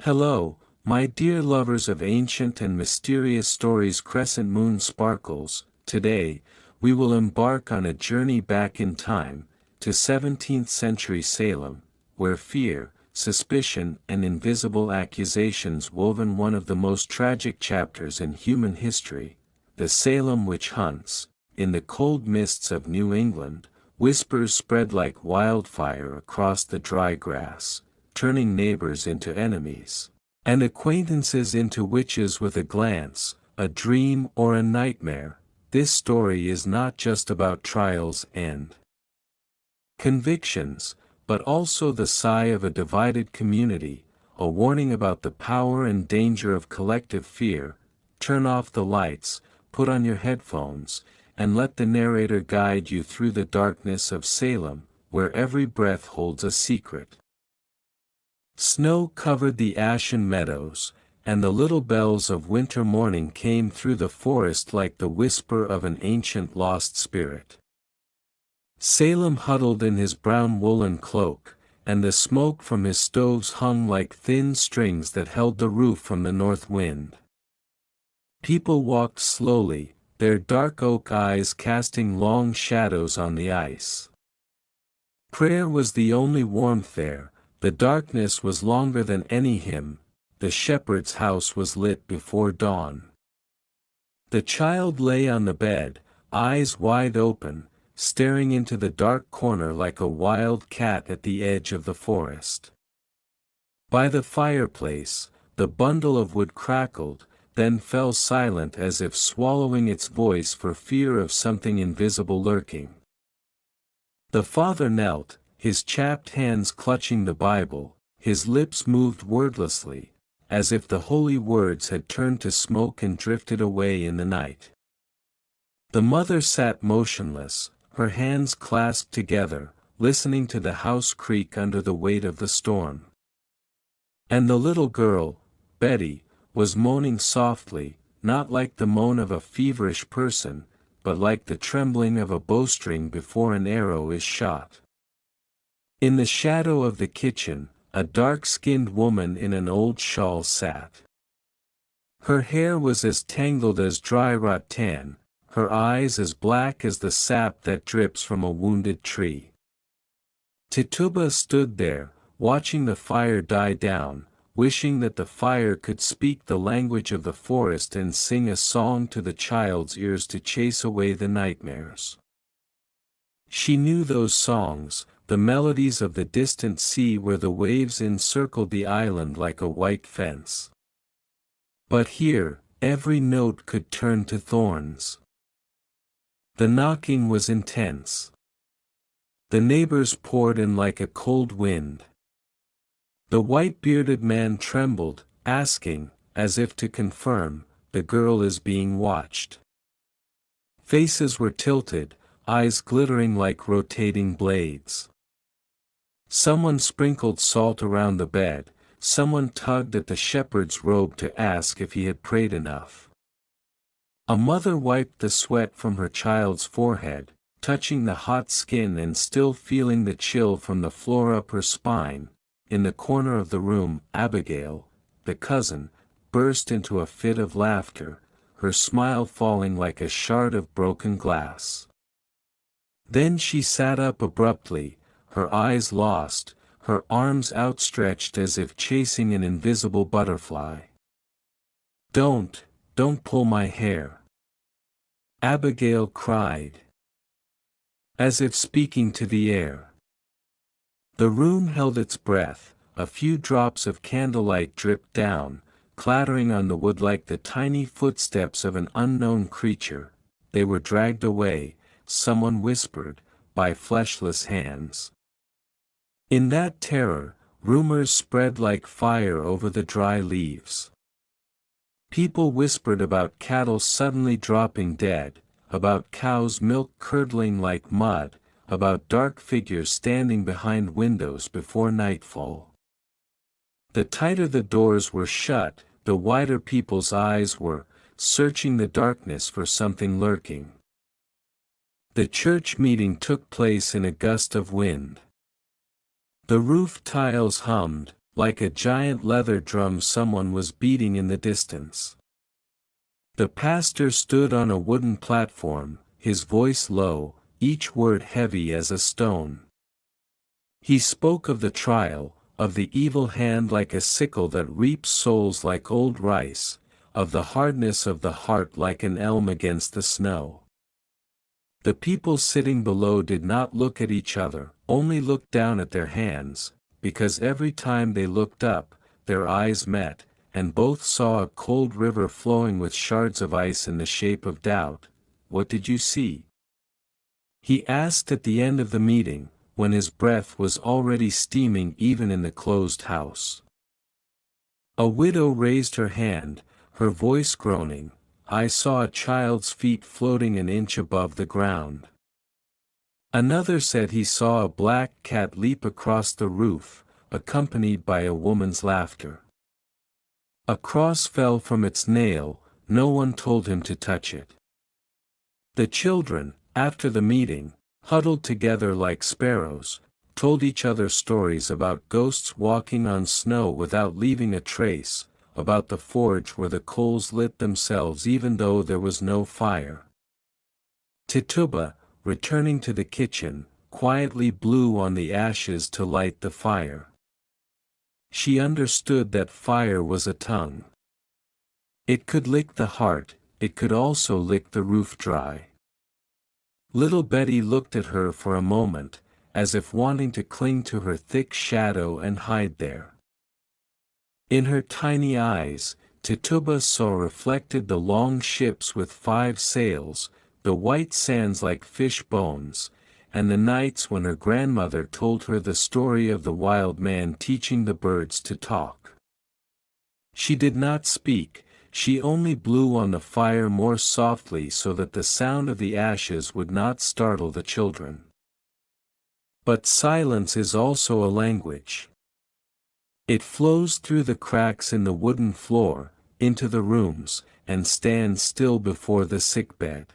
Hello, my dear lovers of ancient and mysterious stories. Crescent moon sparkles. Today, we will embark on a journey back in time, to 17th century Salem, where fear, suspicion and invisible accusations woven one of the most tragic chapters in human history. The Salem witch hunts. In the cold mists of New England, whispers spread like wildfire across the dry grass, turning neighbors into enemies, and acquaintances into witches with a glance, a dream or a nightmare. This story is not just about trials and convictions, but also the sigh of a divided community, a warning about the power and danger of collective fear. Turn off the lights, put on your headphones, and let the narrator guide you through the darkness of Salem, where every breath holds a secret. Snow covered the ashen meadows, and the little bells of winter morning came through the forest like the whisper of an ancient lost spirit. Salem huddled in his brown woolen cloak, and the smoke from his stoves hung like thin strings that held the roof from the north wind. People walked slowly, their dark oak eyes casting long shadows on the ice. Prayer was the only warmth there. The darkness was longer than any hymn. The shepherd's house was lit before dawn. The child lay on the bed, eyes wide open, staring into the dark corner like a wild cat at the edge of the forest. By the fireplace, the bundle of wood crackled, then fell silent as if swallowing its voice for fear of something invisible lurking. The father knelt, his chapped hands clutching the Bible, his lips moved wordlessly, as if the holy words had turned to smoke and drifted away in the night. The mother sat motionless, her hands clasped together, listening to the house creak under the weight of the storm. And the little girl, Betty, was moaning softly, not like the moan of a feverish person, but like the trembling of a bowstring before an arrow is shot. In the shadow of the kitchen, a dark-skinned woman in an old shawl sat. Her hair was as tangled as dry rattan, her eyes as black as the sap that drips from a wounded tree. Tituba stood there, watching the fire die down, wishing that the fire could speak the language of the forest and sing a song to the child's ears to chase away the nightmares. She knew those songs, the melodies of the distant sea where the waves encircled the island like a white fence. But here, every note could turn to thorns. The knocking was intense. The neighbors poured in like a cold wind. The white-bearded man trembled, asking, as if to confirm, "The girl is being watched." Faces were tilted, eyes glittering like rotating blades. Someone sprinkled salt around the bed, someone tugged at the shepherd's robe to ask if he had prayed enough. A mother wiped the sweat from her child's forehead, touching the hot skin and still feeling the chill from the floor up her spine. In the corner of the room, Abigail, the cousin, burst into a fit of laughter, her smile falling like a shard of broken glass. Then she sat up abruptly, her eyes lost, her arms outstretched as if chasing an invisible butterfly. Don't pull my hair!" Abigail cried, as if speaking to the air. The room held its breath, a few drops of candlelight dripped down, clattering on the wood like the tiny footsteps of an unknown creature. They were dragged away, someone whispered, by fleshless hands. In that terror, rumors spread like fire over the dry leaves. People whispered about cattle suddenly dropping dead, about cows' milk curdling like mud, about dark figures standing behind windows before nightfall. The tighter the doors were shut, the wider people's eyes were, searching the darkness for something lurking. The church meeting took place in a gust of wind. The roof tiles hummed, like a giant leather drum someone was beating in the distance. The pastor stood on a wooden platform, his voice low, each word heavy as a stone. He spoke of the trial, of the evil hand like a sickle that reaps souls like old rice, of the hardness of the heart like an elm against the snow. The people sitting below did not look at each other, only looked down at their hands, because every time they looked up, their eyes met, and both saw a cold river flowing with shards of ice in the shape of doubt. "What did you see?" he asked at the end of the meeting, when his breath was already steaming even in the closed house. A widow raised her hand, her voice groaning, "I saw a child's feet floating an inch above the ground." Another said he saw a black cat leap across the roof, accompanied by a woman's laughter. A cross fell from its nail, no one told him to touch it. The children, after the meeting, huddled together like sparrows, told each other stories about ghosts walking on snow without leaving a trace, about the forge where the coals lit themselves even though there was no fire. Tituba, returning to the kitchen, quietly blew on the ashes to light the fire. She understood that fire was a tongue. It could lick the heart, it could also lick the roof dry. Little Betty looked at her for a moment, as if wanting to cling to her thick shadow and hide there. In her tiny eyes, Tituba saw reflected the long ships with 5 sails, the white sands like fish bones, and the nights when her grandmother told her the story of the wild man teaching the birds to talk. She did not speak, she only blew on the fire more softly so that the sound of the ashes would not startle the children. But silence is also a language. It flows through the cracks in the wooden floor, into the rooms, and stands still before the sickbed.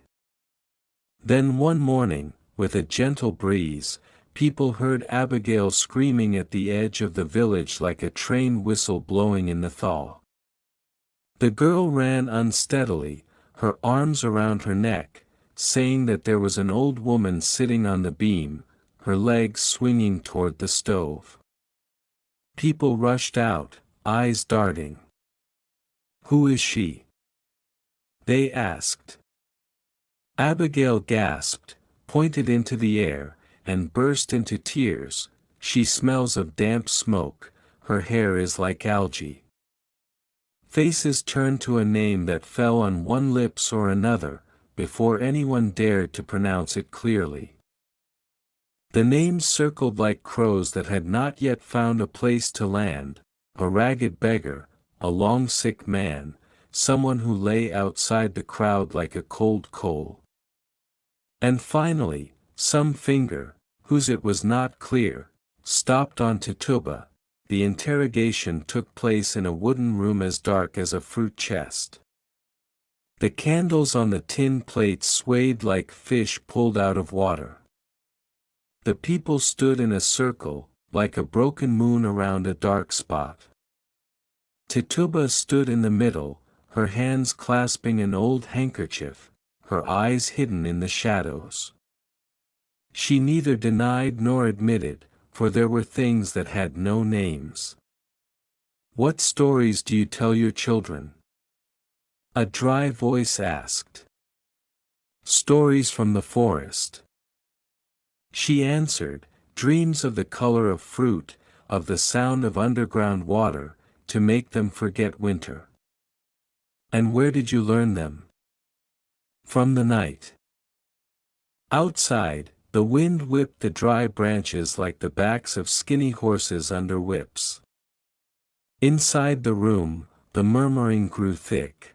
Then one morning, with a gentle breeze, people heard Abigail screaming at the edge of the village like a train whistle blowing in the thaw. The girl ran unsteadily, her arms around her neck, saying that there was an old woman sitting on the beam, her legs swinging toward the stove. People rushed out, eyes darting. "Who is she?" they asked. Abigail gasped, pointed into the air, and burst into tears. "She smells of damp smoke, her hair is like algae." Faces turned to a name that fell on one lips or another, before anyone dared to pronounce it clearly. The names circled like crows that had not yet found a place to land: a ragged beggar, a long sick man, someone who lay outside the crowd like a cold coal. And finally, some finger, whose it was not clear, stopped on Tituba. The interrogation took place in a wooden room as dark as a fruit chest. The candles on the tin plates swayed like fish pulled out of water. The people stood in a circle, like a broken moon around a dark spot. Tituba stood in the middle, her hands clasping an old handkerchief, her eyes hidden in the shadows. She neither denied nor admitted, for there were things that had no names. "What stories do you tell your children?" a dry voice asked. "Stories from the forest." She answered, "Dreams of the color of fruit, of the sound of underground water, to make them forget winter." "And where did you learn them?" "From the night." Outside, the wind whipped the dry branches like the backs of skinny horses under whips. Inside the room, the murmuring grew thick.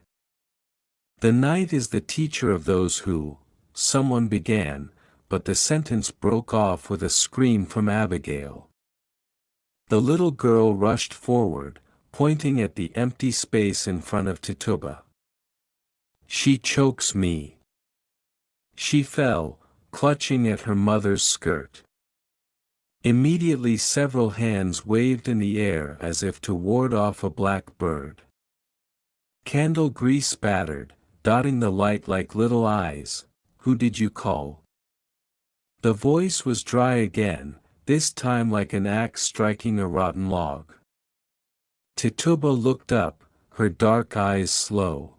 "The night is the teacher of those who," someone began, but the sentence broke off with a scream from Abigail. The little girl rushed forward, pointing at the empty space in front of Tituba. "She chokes me." She fell, clutching at her mother's skirt. Immediately several hands waved in the air as if to ward off a black bird. Candle grease spattered, dotting the light like little eyes. "Who did you call?" The voice was dry again, this time like an axe striking a rotten log. Tituba looked up, her dark eyes slow.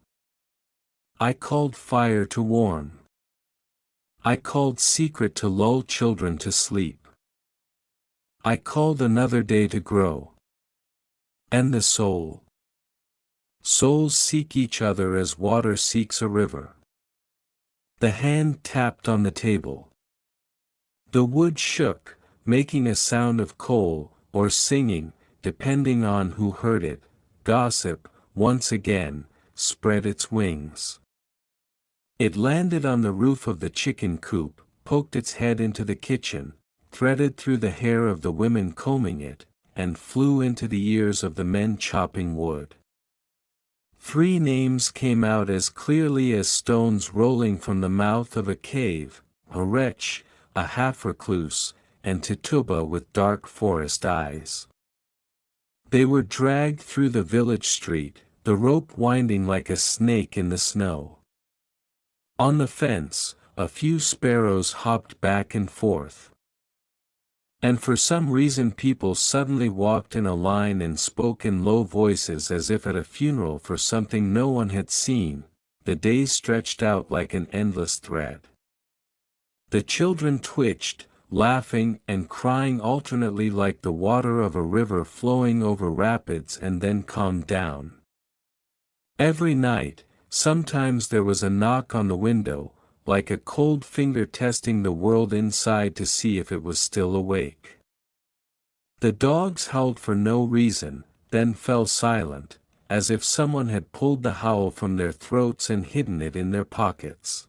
"I called fire to warm. I called secret to lull children to sleep. I called another day to grow. And the soul. Souls seek each other as water seeks a river." The hand tapped on the table. The wood shook, making a sound of coal, or singing, depending on who heard it. Gossip, once again, spread its wings. It landed on the roof of the chicken coop, poked its head into the kitchen, threaded through the hair of the women combing it, and flew into the ears of the men chopping wood. 3 names came out as clearly as stones rolling from the mouth of a cave: a wretch, a half-recluse, and Tituba with dark forest eyes. They were dragged through the village street, the rope winding like a snake in the snow. On the fence, a few sparrows hopped back and forth. And for some reason people suddenly walked in a line and spoke in low voices as if at a funeral for something no one had seen. The days stretched out like an endless thread. The children twitched, laughing and crying alternately like the water of a river flowing over rapids and then calmed down. Every night, sometimes there was a knock on the window, like a cold finger testing the world inside to see if it was still awake. The dogs howled for no reason, then fell silent, as if someone had pulled the howl from their throats and hidden it in their pockets.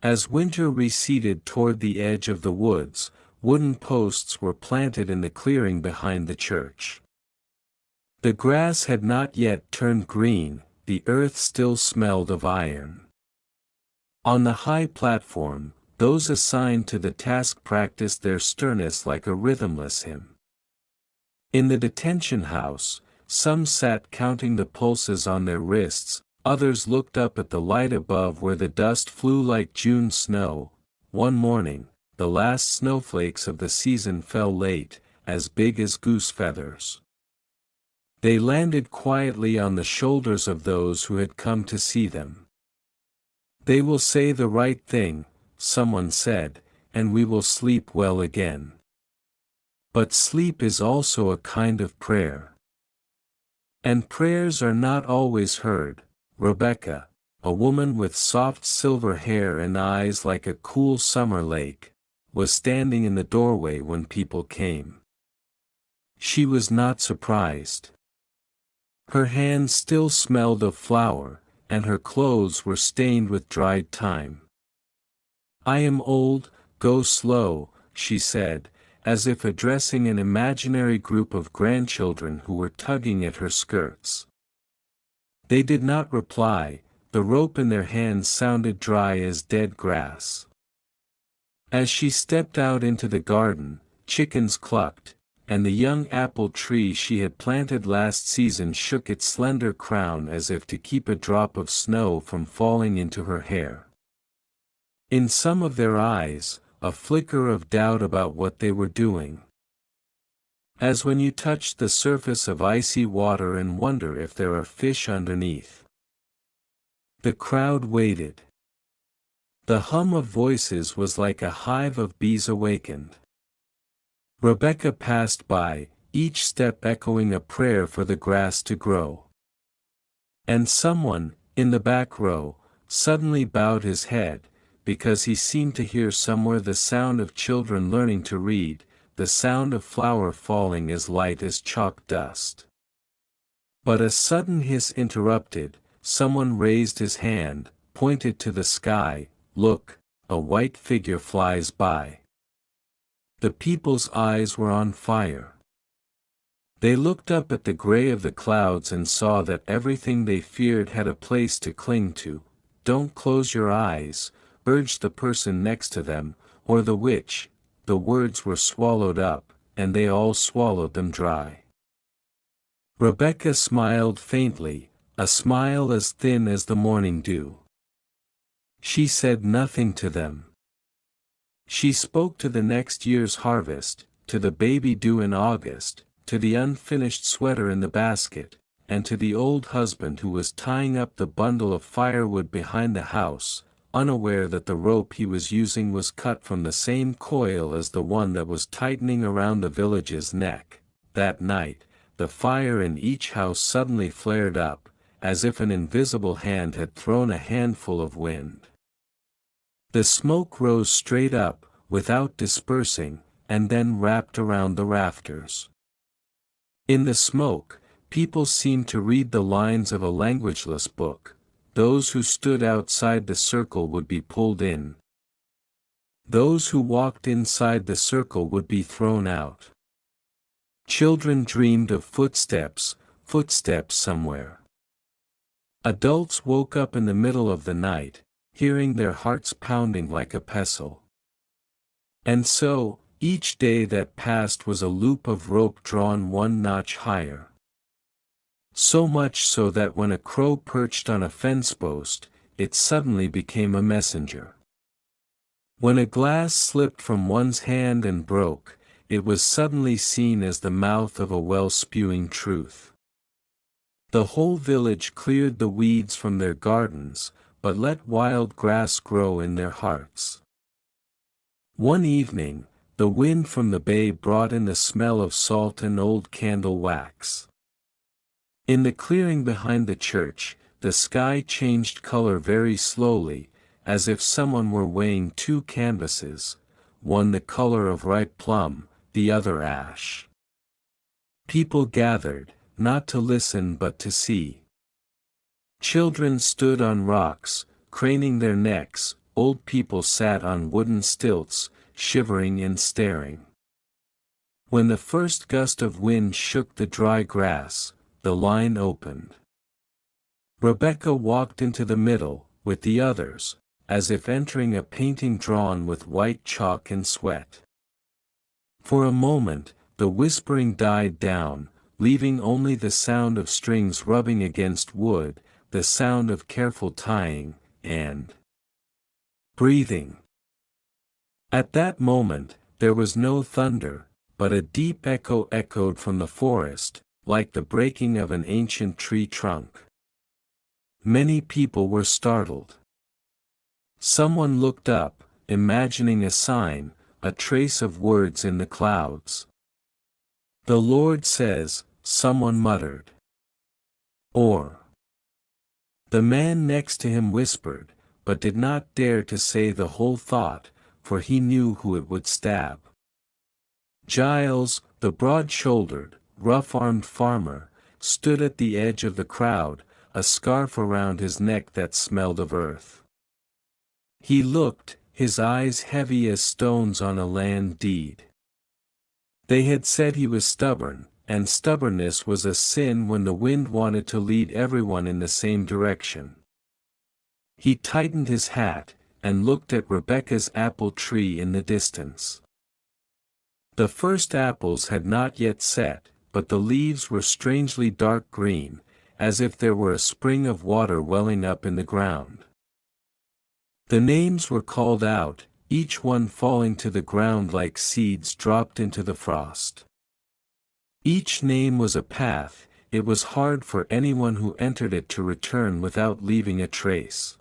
As winter receded toward the edge of the woods, wooden posts were planted in the clearing behind the church. The grass had not yet turned green, the earth still smelled of iron. On the high platform, those assigned to the task practiced their sternness like a rhythmless hymn. In the detention house, some sat counting the pulses on their wrists, others looked up at the light above where the dust flew like June snow. One morning, the last snowflakes of the season fell late, as big as goose feathers. They landed quietly on the shoulders of those who had come to see them. "They will say the right thing," someone said, "and we will sleep well again." But sleep is also a kind of prayer. And prayers are not always heard. Rebecca, a woman with soft silver hair and eyes like a cool summer lake, was standing in the doorway when people came. She was not surprised. Her hands still smelled of flour, and her clothes were stained with dried thyme. "I am old, go slow," she said, as if addressing an imaginary group of grandchildren who were tugging at her skirts. They did not reply, the rope in their hands sounded dry as dead grass. As she stepped out into the garden, chickens clucked, and the young apple tree she had planted last season shook its slender crown as if to keep a drop of snow from falling into her hair. In some of their eyes, a flicker of doubt about what they were doing. As when you touch the surface of icy water and wonder if there are fish underneath. The crowd waited. The hum of voices was like a hive of bees awakened. Rebecca passed by, each step echoing a prayer for the grass to grow. And someone, in the back row, suddenly bowed his head, because he seemed to hear somewhere the sound of children learning to read, the sound of flour falling as light as chalk dust. But a sudden hiss interrupted, someone raised his hand, pointed to the sky. "Look, a white figure flies by." The people's eyes were on fire. They looked up at the gray of the clouds and saw that everything they feared had a place to cling to. "Don't close your eyes," urged the person next to them, "or the witch, the words were swallowed up, and they all swallowed them dry. Rebecca smiled faintly, a smile as thin as the morning dew. She said nothing to them. She spoke to the next year's harvest, to the baby due in August, to the unfinished sweater in the basket, and to the old husband who was tying up the bundle of firewood behind the house, unaware that the rope he was using was cut from the same coil as the one that was tightening around the village's neck. That night, the fire in each house suddenly flared up, as if an invisible hand had thrown a handful of wind. The smoke rose straight up, without dispersing, and then wrapped around the rafters. In the smoke, people seemed to read the lines of a languageless book. Those who stood outside the circle would be pulled in. Those who walked inside the circle would be thrown out. Children dreamed of footsteps, footsteps somewhere. Adults woke up in the middle of the night, hearing their hearts pounding like a pestle. And so, each day that passed was a loop of rope drawn one notch higher. So much so that when a crow perched on a fence post, it suddenly became a messenger. When a glass slipped from one's hand and broke, it was suddenly seen as the mouth of a well spewing truth. The whole village cleared the weeds from their gardens, but let wild grass grow in their hearts. One evening, the wind from the bay brought in the smell of salt and old candle wax. In the clearing behind the church, the sky changed color very slowly, as if someone were weighing two canvases, one the color of ripe plum, the other ash. People gathered, not to listen but to see. Children stood on rocks, craning their necks, old people sat on wooden stilts, shivering and staring. When the first gust of wind shook the dry grass, the line opened. Rebecca walked into the middle, with the others, as if entering a painting drawn with white chalk and sweat. For a moment, the whispering died down, leaving only the sound of strings rubbing against wood, the sound of careful tying, and breathing. At that moment, there was no thunder, but a deep echo echoed from the forest, like the breaking of an ancient tree trunk. Many people were startled. Someone looked up, imagining a sign, a trace of words in the clouds. "The Lord says," someone muttered. Or the man next to him whispered, but did not dare to say the whole thought, for he knew who it would stab. Giles, the broad-shouldered, rough-armed farmer, stood at the edge of the crowd, a scarf around his neck that smelled of earth. He looked, his eyes heavy as stones on a land deed. They had said he was stubborn, and stubbornness was a sin when the wind wanted to lead everyone in the same direction. He tightened his hat, and looked at Rebecca's apple tree in the distance. The first apples had not yet set, but the leaves were strangely dark green, as if there were a spring of water welling up in the ground. The names were called out, each one falling to the ground like seeds dropped into the frost. Each name was a path, it was hard for anyone who entered it to return without leaving a trace.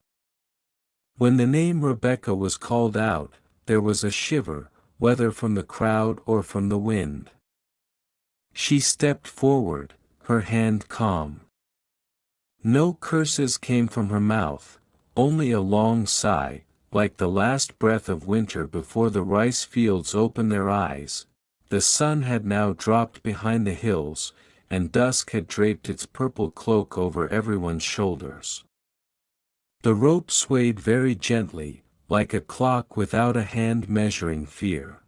When the name Rebecca was called out, there was a shiver, whether from the crowd or from the wind. She stepped forward, her hand calm. No curses came from her mouth, only a long sigh, like the last breath of winter before the rice fields open their eyes. The sun had now dropped behind the hills, and dusk had draped its purple cloak over everyone's shoulders. The rope swayed very gently, like a clock without a hand measuring fear.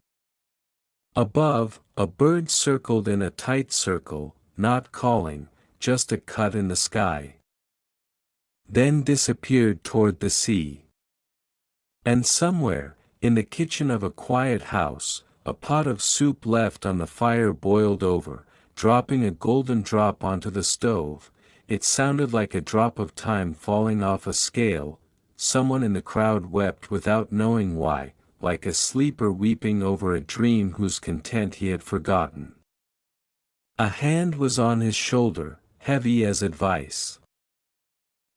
Above, a bird circled in a tight circle, not calling, just a cut in the sky. Then disappeared toward the sea. And somewhere, In the kitchen of a quiet house, a pot of soup left on the fire boiled over, dropping a golden drop onto the stove. It sounded like a drop of time falling off a scale. Someone in the crowd wept without knowing why, like a sleeper weeping over a dream whose content he had forgotten. A hand was on his shoulder, heavy as advice.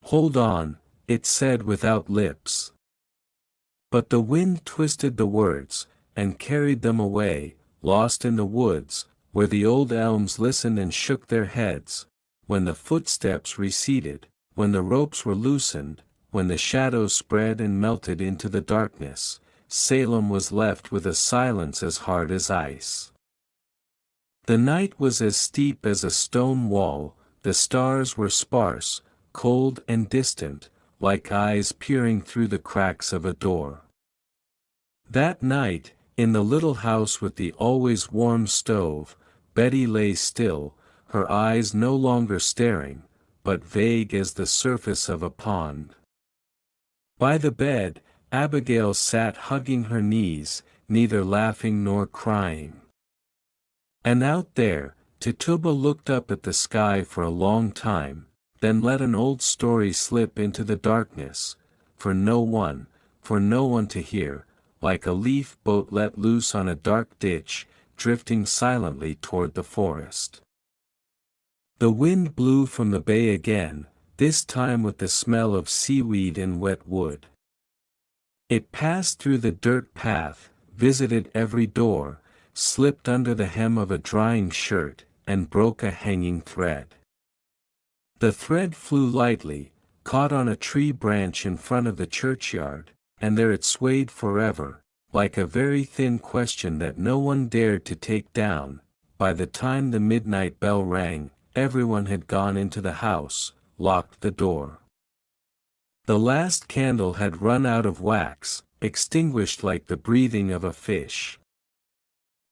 "Hold on," it said without lips. But the wind twisted the words, and carried them away, lost in the woods, where the old elms listened and shook their heads. When the footsteps receded, when the ropes were loosened, when the shadows spread and melted into the darkness, Salem was left with a silence as hard as ice. The night was as steep as a stone wall, the stars were sparse, cold and distant, like eyes peering through the cracks of a door. That night, in the little house with the always warm stove, Betty lay still, her eyes no longer staring, but vague as the surface of a pond. By the bed, Abigail sat hugging her knees, neither laughing nor crying. And out there, Tituba looked up at the sky for a long time, then let an old story slip into the darkness, for no one to hear, like a leaf boat let loose on a dark ditch, drifting silently toward the forest. The wind blew from the bay again, this time with the smell of seaweed and wet wood. It passed through the dirt path, visited every door, slipped under the hem of a drying shirt, and broke a hanging thread. The thread flew lightly, caught on a tree branch in front of the churchyard, and there it swayed forever, like a very thin question that no one dared to take down. By the time the midnight bell rang, everyone had gone into the house, locked the door. The last candle had run out of wax, extinguished like the breathing of a fish.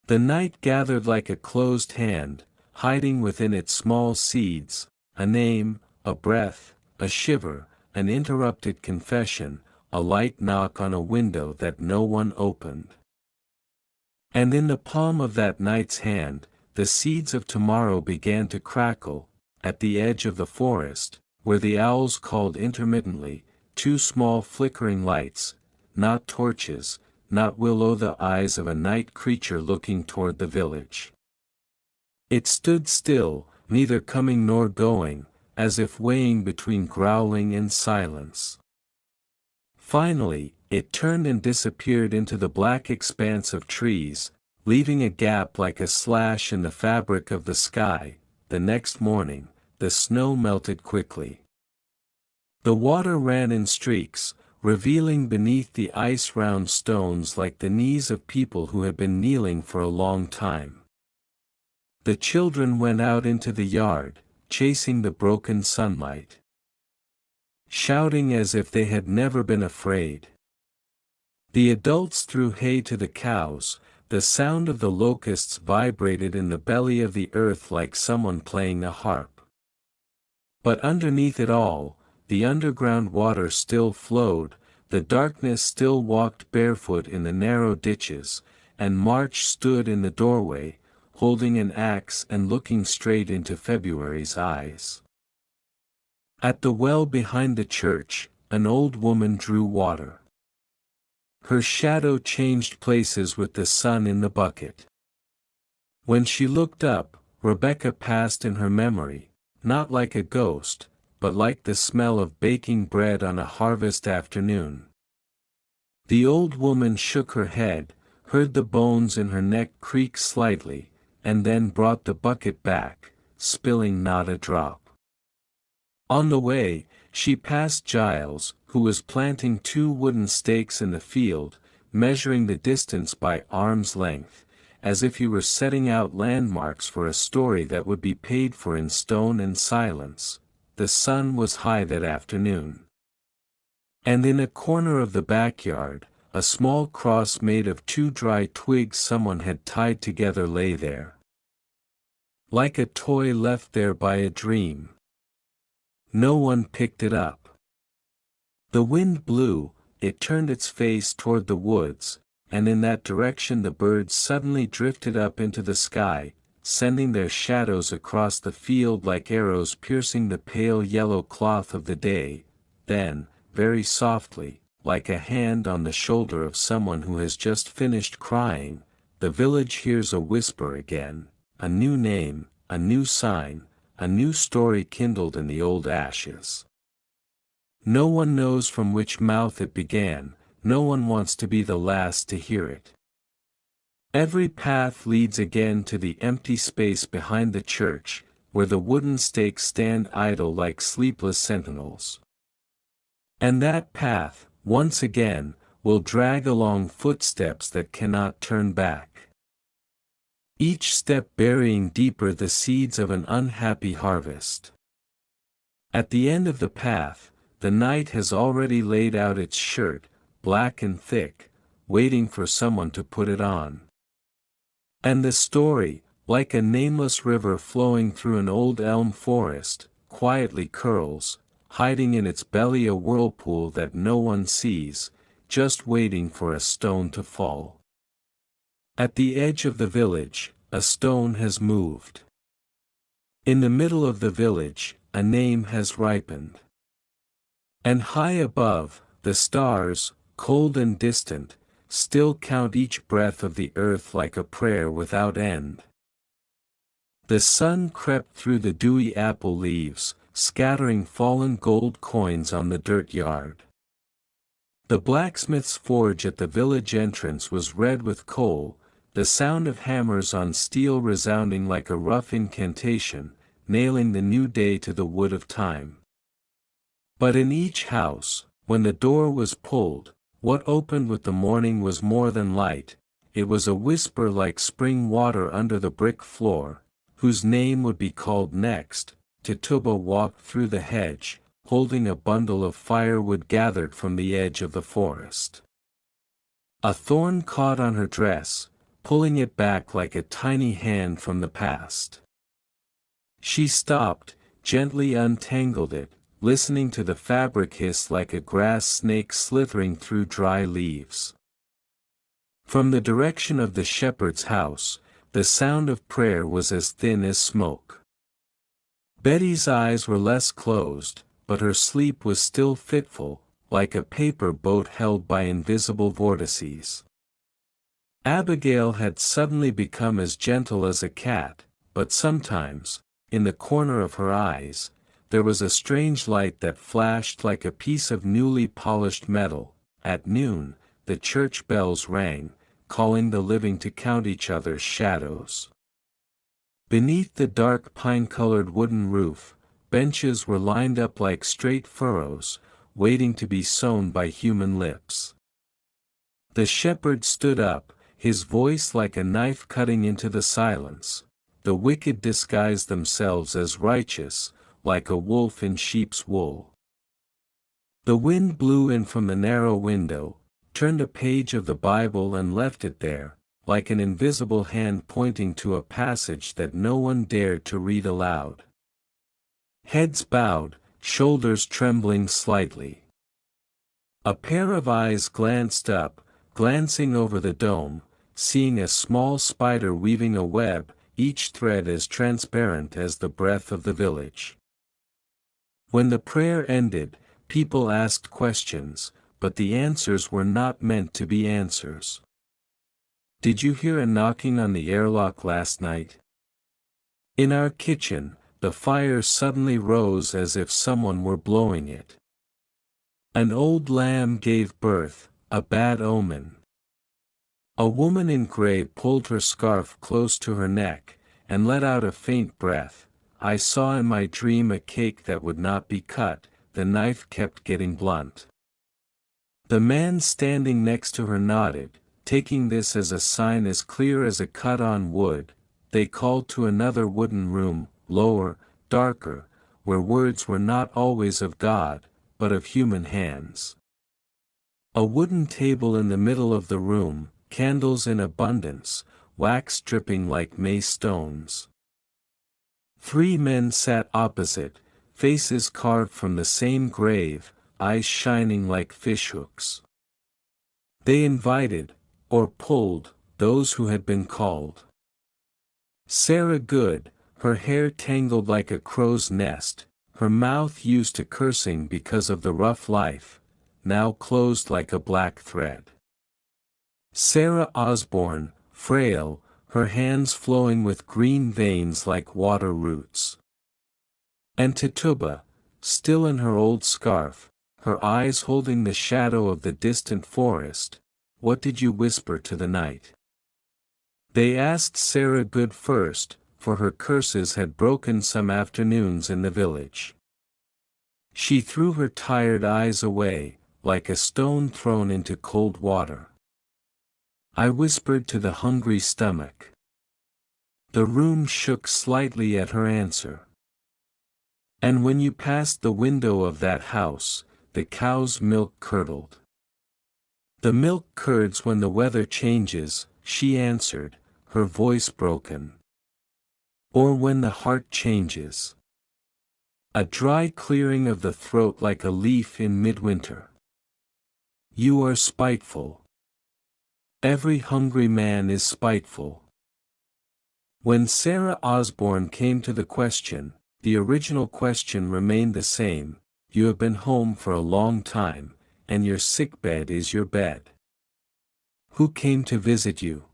The night gathered like a closed hand, hiding within its small seeds, a name, a breath, a shiver, an interrupted confession, a light knock on a window that no one opened. And in the palm of that night's hand, the seeds of tomorrow began to crackle. At the edge of the forest, where the owls called intermittently, two small flickering lights, not torches, not willow, the eyes of a night creature looking toward the village. It stood still, neither coming nor going, as if weighing between growling and silence. Finally, it turned and disappeared into the black expanse of trees, leaving a gap like a slash in the fabric of the sky. The next morning, the snow melted quickly. The water ran in streaks, revealing beneath the ice round stones like the knees of people who had been kneeling for a long time. The children went out into the yard, chasing the broken sunlight, shouting as if they had never been afraid. The adults threw hay to the cows, the sound of the locusts vibrated in the belly of the earth like someone playing a harp. But underneath it all, the underground water still flowed, the darkness still walked barefoot in the narrow ditches, and March stood in the doorway, holding an axe and looking straight into February's eyes. At the well behind the church, an old woman drew water. Her shadow changed places with the sun in the bucket. When she looked up, Rebecca passed in her memory, not like a ghost, but like the smell of baking bread on a harvest afternoon. The old woman shook her head, heard the bones in her neck creak slightly, and then brought the bucket back, spilling not a drop. On the way, she passed Giles, who was planting 2 wooden stakes in the field, measuring the distance by arm's length, as if he were setting out landmarks for a story that would be paid for in stone and silence. The sun was high that afternoon. And in a corner of the backyard, a small cross made of 2 dry twigs someone had tied together lay there, like a toy left there by a dream. No one picked it up. The wind blew, it turned its face toward the woods, and in that direction the birds suddenly drifted up into the sky, sending their shadows across the field like arrows piercing the pale yellow cloth of the day. Then, very softly, like a hand on the shoulder of someone who has just finished crying, the village hears a whisper again, a new name, a new sign, a new story kindled in the old ashes. No one knows from which mouth it began, no one wants to be the last to hear it. Every path leads again to the empty space behind the church, where the wooden stakes stand idle like sleepless sentinels. And that path, once again, will drag along footsteps that cannot turn back. Each step burying deeper the seeds of an unhappy harvest. At the end of the path, the night has already laid out its shirt, black and thick, waiting for someone to put it on. And the story, like a nameless river flowing through an old elm forest, quietly curls, hiding in its belly a whirlpool that no one sees, just waiting for a stone to fall. At the edge of the village, a stone has moved. In the middle of the village, a name has ripened. And high above, the stars, cold and distant, still count each breath of the earth like a prayer without end. The sun crept through the dewy apple leaves, scattering fallen gold coins on the dirt yard. The blacksmith's forge at the village entrance was red with coal, the sound of hammers on steel resounding like a rough incantation, nailing the new day to the wood of time. But in each house, when the door was pulled, what opened with the morning was more than light, it was a whisper like spring water under the brick floor, whose name would be called next. Tituba walked through the hedge, holding a bundle of firewood gathered from the edge of the forest. A thorn caught on her dress, pulling it back like a tiny hand from the past. She stopped, gently untangled it, listening to the fabric hiss like a grass snake slithering through dry leaves. From the direction of the shepherd's house, the sound of prayer was as thin as smoke. Betty's eyes were less closed, but her sleep was still fitful, like a paper boat held by invisible vortices. Abigail had suddenly become as gentle as a cat, but sometimes, in the corner of her eyes, there was a strange light that flashed like a piece of newly polished metal. At noon, the church bells rang, calling the living to count each other's shadows. Beneath the dark pine-colored wooden roof, benches were lined up like straight furrows, waiting to be sown by human lips. The shepherd stood up, his voice like a knife cutting into the silence. The wicked disguised themselves as righteous, like a wolf in sheep's wool. The wind blew in from the narrow window, turned a page of the Bible and left it there, like an invisible hand pointing to a passage that no one dared to read aloud. Heads bowed, shoulders trembling slightly. A pair of eyes glanced up, glancing over the dome, seeing a small spider weaving a web, each thread as transparent as the breath of the village. When the prayer ended, people asked questions, but the answers were not meant to be answers. Did you hear a knocking on the airlock last night? In our kitchen, the fire suddenly rose as if someone were blowing it. An old lamb gave birth, a bad omen. A woman in gray pulled her scarf close to her neck, and let out a faint breath. I saw in my dream a cake that would not be cut, the knife kept getting blunt. The man standing next to her nodded, taking this as a sign as clear as a cut on wood. They called to another wooden room, lower, darker, where words were not always of God, but of human hands. A wooden table in the middle of the room, candles in abundance, wax dripping like May stones. 3 men sat opposite, faces carved from the same grave, eyes shining like fishhooks. They invited, or pulled, those who had been called. Sarah Good, her hair tangled like a crow's nest, her mouth used to cursing because of the rough life, now closed like a black thread. Sarah Osborne, frail, her hands flowing with green veins like water roots. And Tituba, still in her old scarf, her eyes holding the shadow of the distant forest, what did you whisper to the night? They asked Sarah Good first, for her curses had broken some afternoons in the village. She threw her tired eyes away, like a stone thrown into cold water. I whispered to the hungry stomach. The room shook slightly at her answer. And when you passed the window of that house, the cow's milk curdled. The milk curds when the weather changes, she answered, her voice broken. Or when the heart changes. A dry clearing of the throat like a leaf in midwinter. You are spiteful. Every hungry man is spiteful. When Sarah Osborne came to the question, the original question remained the same, you have been home for a long time, and your sickbed is your bed. Who came to visit you?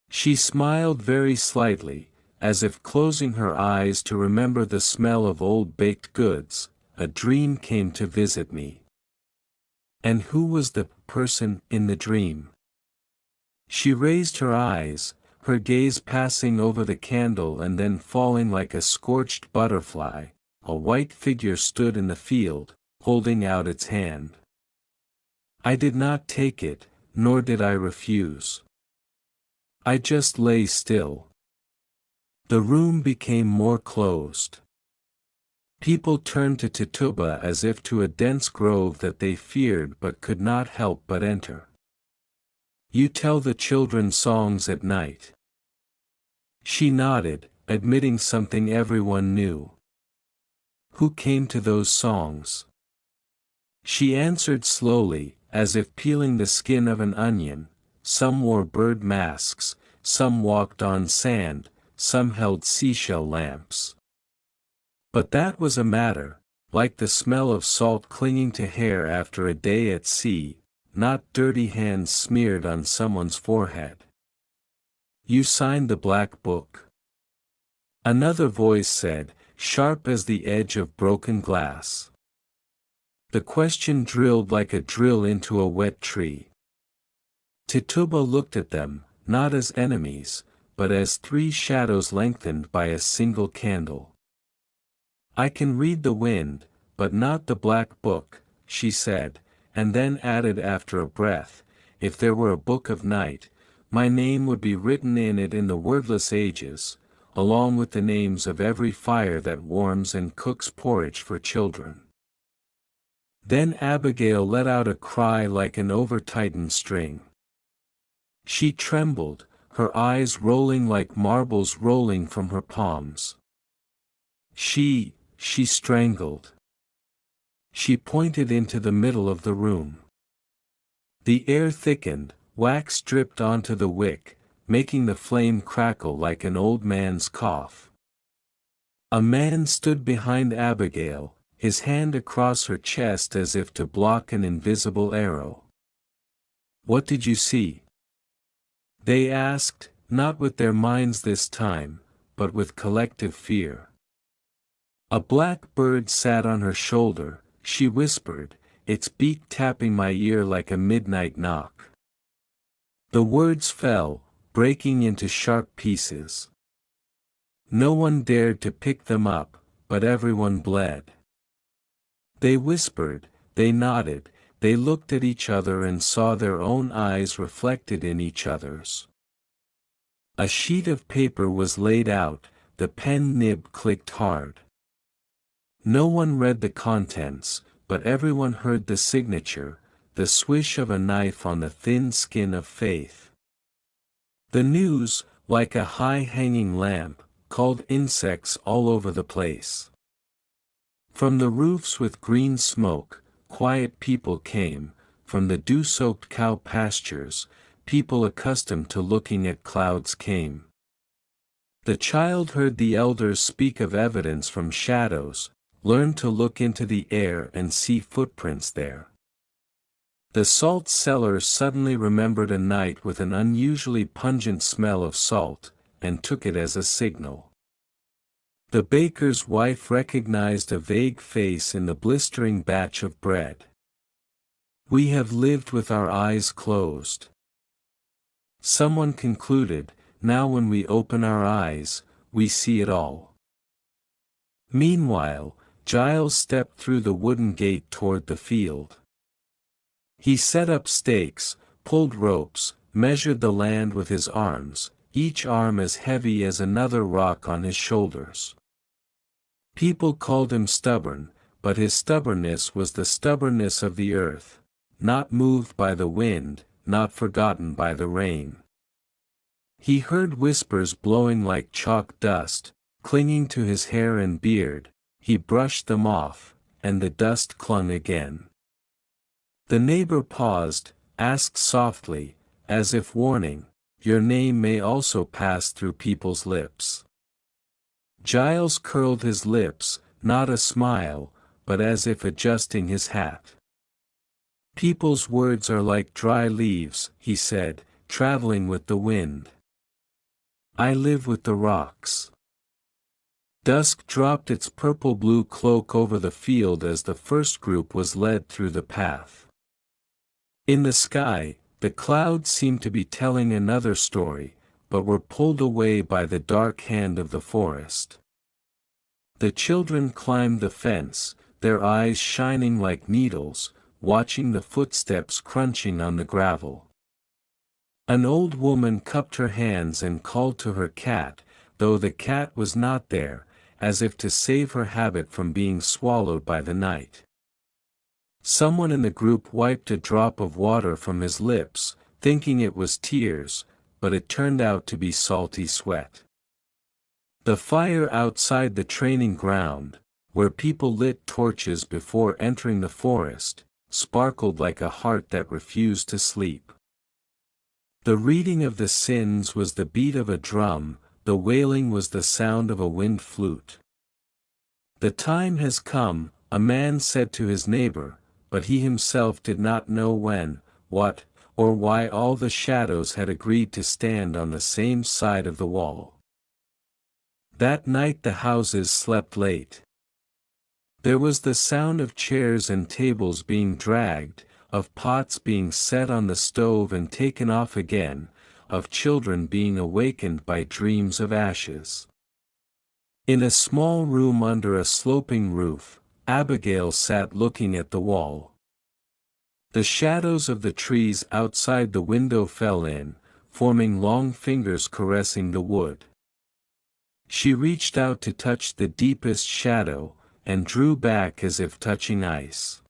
She smiled very slightly, as if closing her eyes to remember the smell of old baked goods. A dream came to visit me. And who was the person in the dream? She raised her eyes, her gaze passing over the candle and then falling like a scorched butterfly. A white figure stood in the field, holding out its hand. I did not take it, nor did I refuse. I just lay still. The room became more closed. People turned to Tituba as if to a dense grove that they feared but could not help but enter. You tell the children songs at night. She nodded, admitting something everyone knew. Who came to those songs? She answered slowly, as if peeling the skin of an onion. Some wore bird masks, some walked on sand, some held seashell lamps. But that was a matter, like the smell of salt clinging to hair after a day at sea, not dirty hands smeared on someone's forehead. You signed the black book. Another voice said, sharp as the edge of broken glass. The question drilled like a drill into a wet tree. Tituba looked at them, not as enemies, but as three shadows lengthened by a single candle. I can read the wind, but not the black book, she said, and then added after a breath, if there were a book of night, my name would be written in it in the wordless ages, along with the names of every fire that warms and cooks porridge for children. Then Abigail let out a cry like an over-tightened string. She trembled, her eyes rolling like marbles rolling from her palms. She strangled. She pointed into the middle of the room. The air thickened, wax dripped onto the wick, making the flame crackle like an old man's cough. A man stood behind Abigail, his hand across her chest as if to block an invisible arrow. What did you see? They asked, not with their minds this time, but with collective fear. A black bird sat on her shoulder, she whispered, its beak tapping my ear like a midnight knock. The words fell, breaking into sharp pieces. No one dared to pick them up, but everyone bled. They whispered, they nodded, they looked at each other and saw their own eyes reflected in each other's. A sheet of paper was laid out, the pen nib clicked hard. No one read the contents, but everyone heard the signature, the swish of a knife on the thin skin of faith. The news, like a high-hanging lamp, called insects all over the place. From the roofs with green smoke, quiet people came, from the dew-soaked cow pastures, people accustomed to looking at clouds came. The child heard the elders speak of evidence from shadows, learned to look into the air and see footprints there. The salt seller suddenly remembered a night with an unusually pungent smell of salt, and took it as a signal. The baker's wife recognized a vague face in the blistering batch of bread. We have lived with our eyes closed. Someone concluded, now when we open our eyes, we see it all. Meanwhile, Giles stepped through the wooden gate toward the field. He set up stakes, pulled ropes, measured the land with his arms, each arm as heavy as another rock on his shoulders. People called him stubborn, but his stubbornness was the stubbornness of the earth, not moved by the wind, not forgotten by the rain. He heard whispers blowing like chalk dust, clinging to his hair and beard. He brushed them off, and the dust clung again. The neighbor paused, asked softly, as if warning, your name may also pass through people's lips. Giles curled his lips, not a smile, but as if adjusting his hat. People's words are like dry leaves, he said, traveling with the wind. I live with the rocks. Dusk dropped its purple-blue cloak over the field as the first group was led through the path. In the sky, the clouds seemed to be telling another story, but were pulled away by the dark hand of the forest. The children climbed the fence, their eyes shining like needles, watching the footsteps crunching on the gravel. An old woman cupped her hands and called to her cat, though the cat was not there, as if to save her habit from being swallowed by the night. Someone in the group wiped a drop of water from his lips, thinking it was tears, but it turned out to be salty sweat. The fire outside the training ground, where people lit torches before entering the forest, sparkled like a heart that refused to sleep. The reading of the sins was the beat of a drum, the wailing was the sound of a wind flute. The time has come, a man said to his neighbor, but he himself did not know when, what, or why all the shadows had agreed to stand on the same side of the wall. That night the houses slept late. There was the sound of chairs and tables being dragged, of pots being set on the stove and taken off again, of children being awakened by dreams of ashes. In a small room under a sloping roof, Abigail sat looking at the wall. The shadows of the trees outside the window fell in, forming long fingers caressing the wood. She reached out to touch the deepest shadow, and drew back as if touching ice.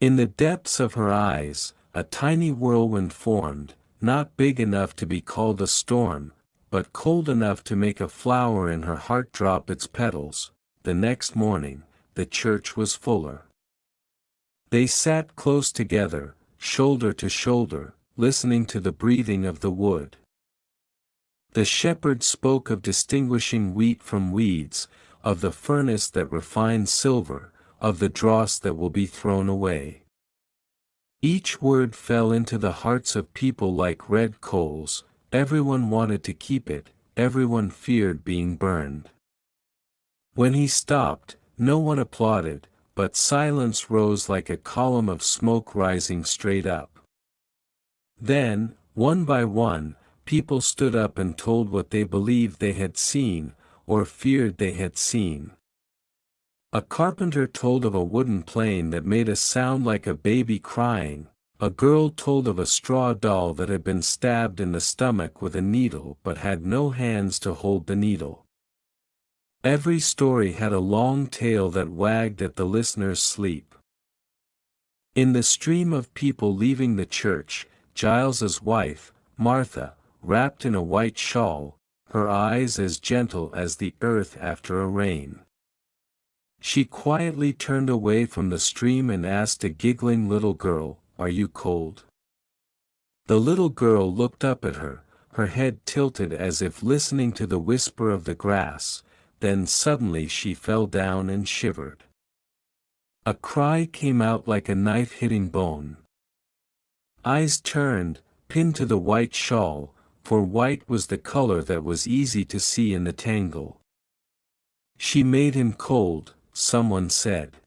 In the depths of her eyes, a tiny whirlwind formed, not big enough to be called a storm, but cold enough to make a flower in her heart drop its petals. The next morning, the church was fuller. They sat close together, shoulder to shoulder, listening to the breathing of the wood. The shepherd spoke of distinguishing wheat from weeds, of the furnace that refines silver, of the dross that will be thrown away. Each word fell into the hearts of people like red coals, everyone wanted to keep it, everyone feared being burned. When he stopped, no one applauded, but silence rose like a column of smoke rising straight up. Then, one by one, people stood up and told what they believed they had seen, or feared they had seen. A carpenter told of a wooden plane that made a sound like a baby crying. A girl told of a straw doll that had been stabbed in the stomach with a needle but had no hands to hold the needle. Every story had a long tail that wagged at the listener's sleep. In the stream of people leaving the church, Giles's wife, Martha, wrapped in a white shawl, her eyes as gentle as the earth after a rain. She quietly turned away from the stream and asked a giggling little girl, "Are you cold?" The little girl looked up at her, her head tilted as if listening to the whisper of the grass, then suddenly she fell down and shivered. A cry came out like a knife hitting bone. Eyes turned, pinned to the white shawl, for white was the color that was easy to see in the tangle. She made him cold, someone said.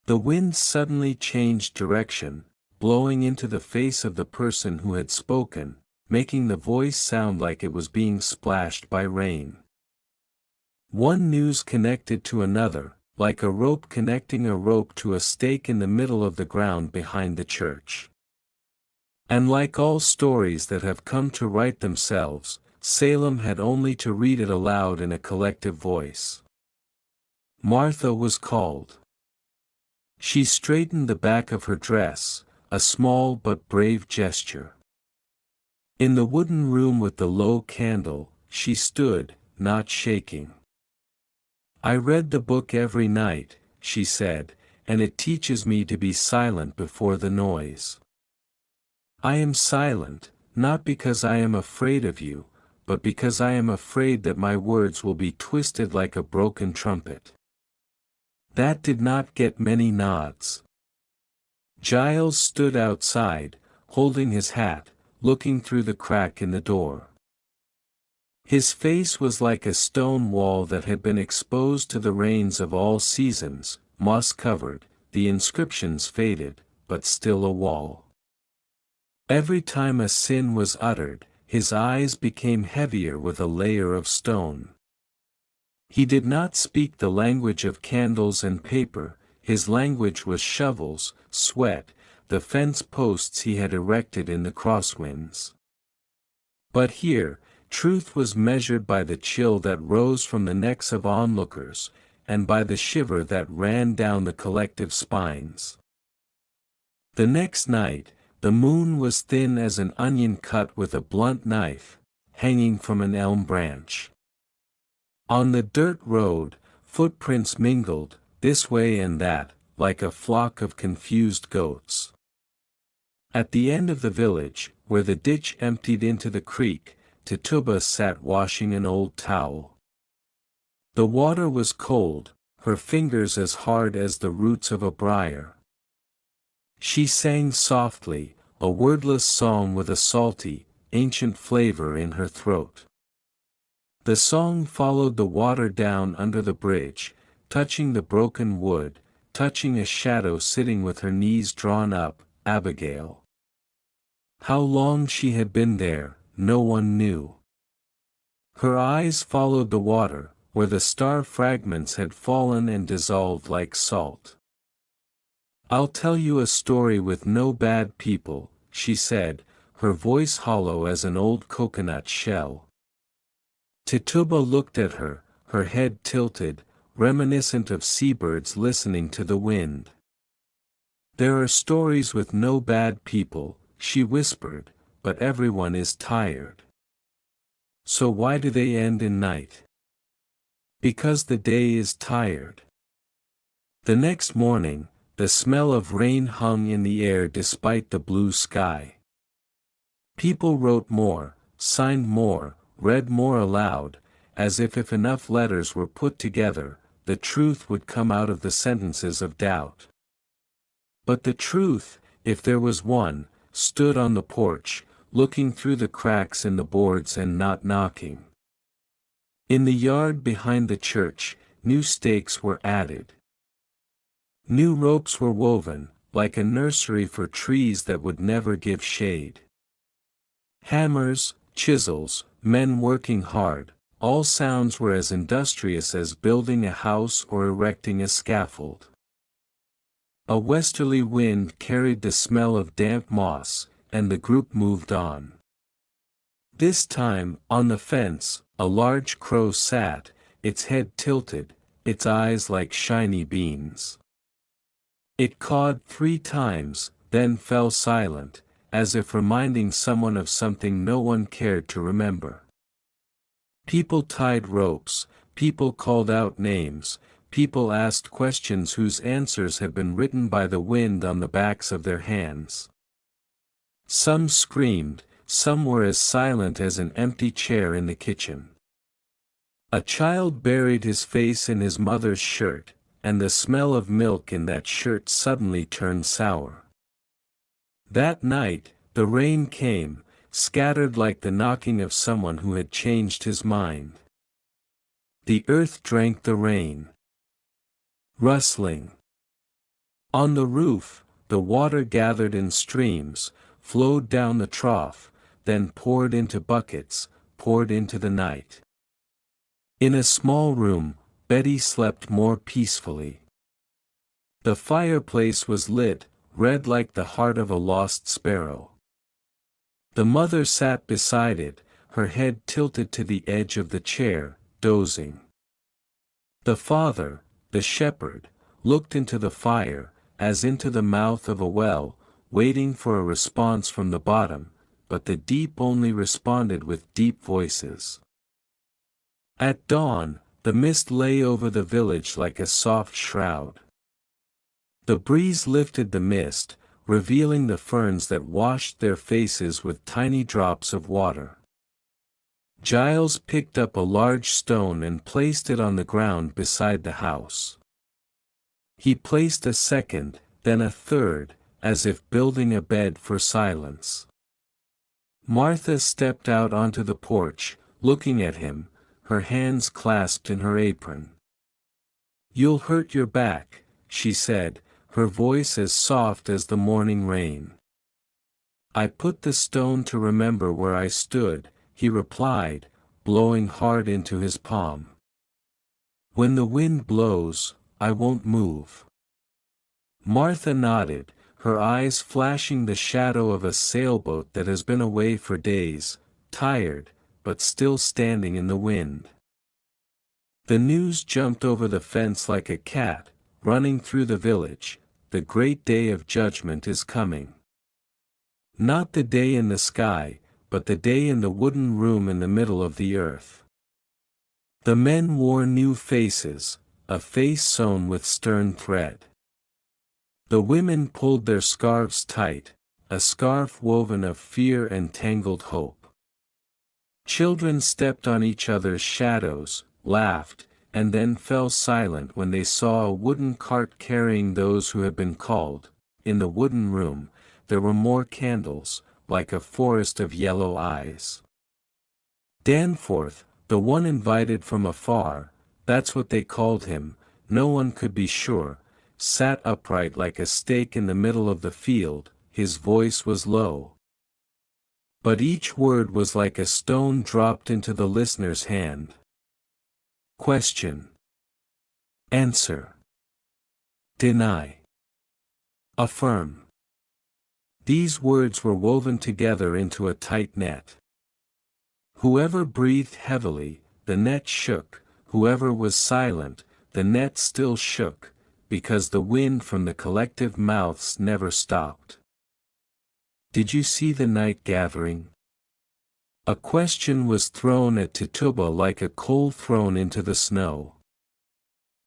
The wind suddenly changed direction, blowing into the face of the person who had spoken, making the voice sound like it was being splashed by rain. One news connected to another, like a rope connecting a rope to a stake in the middle of the ground behind the church. And like all stories that have come to write themselves, Salem had only to read it aloud in a collective voice. Martha was called. She straightened the back of her dress, a small but brave gesture. In the wooden room with the low candle, she stood, not shaking. I read the book every night, she said, and it teaches me to be silent before the noise. I am silent, not because I am afraid of you, but because I am afraid that my words will be twisted like a broken trumpet. That did not get many nods. Giles stood outside, holding his hat, looking through the crack in the door. His face was like a stone wall that had been exposed to the rains of all seasons, moss-covered, the inscriptions faded, but still a wall. Every time a sin was uttered, his eyes became heavier with a layer of stone. He did not speak the language of candles and paper, his language was shovels, sweat, the fence posts he had erected in the crosswinds. But here, truth was measured by the chill that rose from the necks of onlookers, and by the shiver that ran down the collective spines. The next night, the moon was thin as an onion cut with a blunt knife, hanging from an elm branch. On the dirt road, footprints mingled, this way and that, like a flock of confused goats. At the end of the village, where the ditch emptied into the creek, Tituba sat washing an old towel. The water was cold, her fingers as hard as the roots of a briar. She sang softly, a wordless song with a salty, ancient flavor in her throat. The song followed the water down under the bridge, touching the broken wood, touching a shadow sitting with her knees drawn up, Abigail. How long she had been there, no one knew. Her eyes followed the water, where the star fragments had fallen and dissolved like salt. I'll tell you a story with no bad people, she said, her voice hollow as an old coconut shell. Tituba looked at her, her head tilted, reminiscent of seabirds listening to the wind. There are stories with no bad people, she whispered, but everyone is tired. So why do they end in night? Because the day is tired. The next morning, the smell of rain hung in the air despite the blue sky. People wrote more, signed more, read more aloud, as if enough letters were put together, the truth would come out of the sentences of doubt. But the truth, if there was one, stood on the porch, looking through the cracks in the boards and not knocking. In the yard behind the church, new stakes were added. New ropes were woven, like a nursery for trees that would never give shade. Hammers, chisels, men working hard, all sounds were as industrious as building a house or erecting a scaffold. A westerly wind carried the smell of damp moss, and the group moved on. This time, on the fence, a large crow sat, its head tilted, its eyes like shiny beans. It cawed 3 times, then fell silent, as if reminding someone of something no one cared to remember. People tied ropes, people called out names, people asked questions whose answers had been written by the wind on the backs of their hands. Some screamed, some were as silent as an empty chair in the kitchen. A child buried his face in his mother's shirt, and the smell of milk in that shirt suddenly turned sour. That night, the rain came, scattered like the knocking of someone who had changed his mind. The earth drank the rain. Rustling. On the roof, the water gathered in streams, flowed down the trough, then poured into buckets, poured into the night. In a small room, Betty slept more peacefully. The fireplace was lit, red like the heart of a lost sparrow. The mother sat beside it, her head tilted to the edge of the chair, dozing. The father, the shepherd, looked into the fire, as into the mouth of a well, waiting for a response from the bottom, but the deep only responded with deep voices. At dawn, the mist lay over the village like a soft shroud. The breeze lifted the mist, revealing the ferns that washed their faces with tiny drops of water. Giles picked up a large stone and placed it on the ground beside the house. He placed a second, then a third, as if building a bed for silence. Martha stepped out onto the porch, looking at him, her hands clasped in her apron. "You'll hurt your back," she said, her voice as soft as the morning rain. "I put the stone to remember where I stood," he replied, blowing hard into his palm. "When the wind blows, I won't move." Martha nodded, her eyes flashing the shadow of a sailboat that has been away for days, tired, but still standing in the wind. The news jumped over the fence like a cat, running through the village. The great day of judgment is coming. Not the day in the sky, but the day in the wooden room in the middle of the earth. The men wore new faces, a face sewn with stern thread. The women pulled their scarves tight, a scarf woven of fear and tangled hope. Children stepped on each other's shadows, laughed, and then fell silent when they saw a wooden cart carrying those who had been called. In the wooden room, there were more candles, like a forest of yellow eyes. Danforth, the one invited from afar, that's what they called him, no one could be sure, sat upright like a stake in the middle of the field. His voice was low, but each word was like a stone dropped into the listener's hand. Question. Answer. Deny. Affirm. These words were woven together into a tight net. Whoever breathed heavily, the net shook. Whoever was silent, the net still shook, because the wind from the collective mouths never stopped. Did you see the night gathering? A question was thrown at Tituba like a coal thrown into the snow.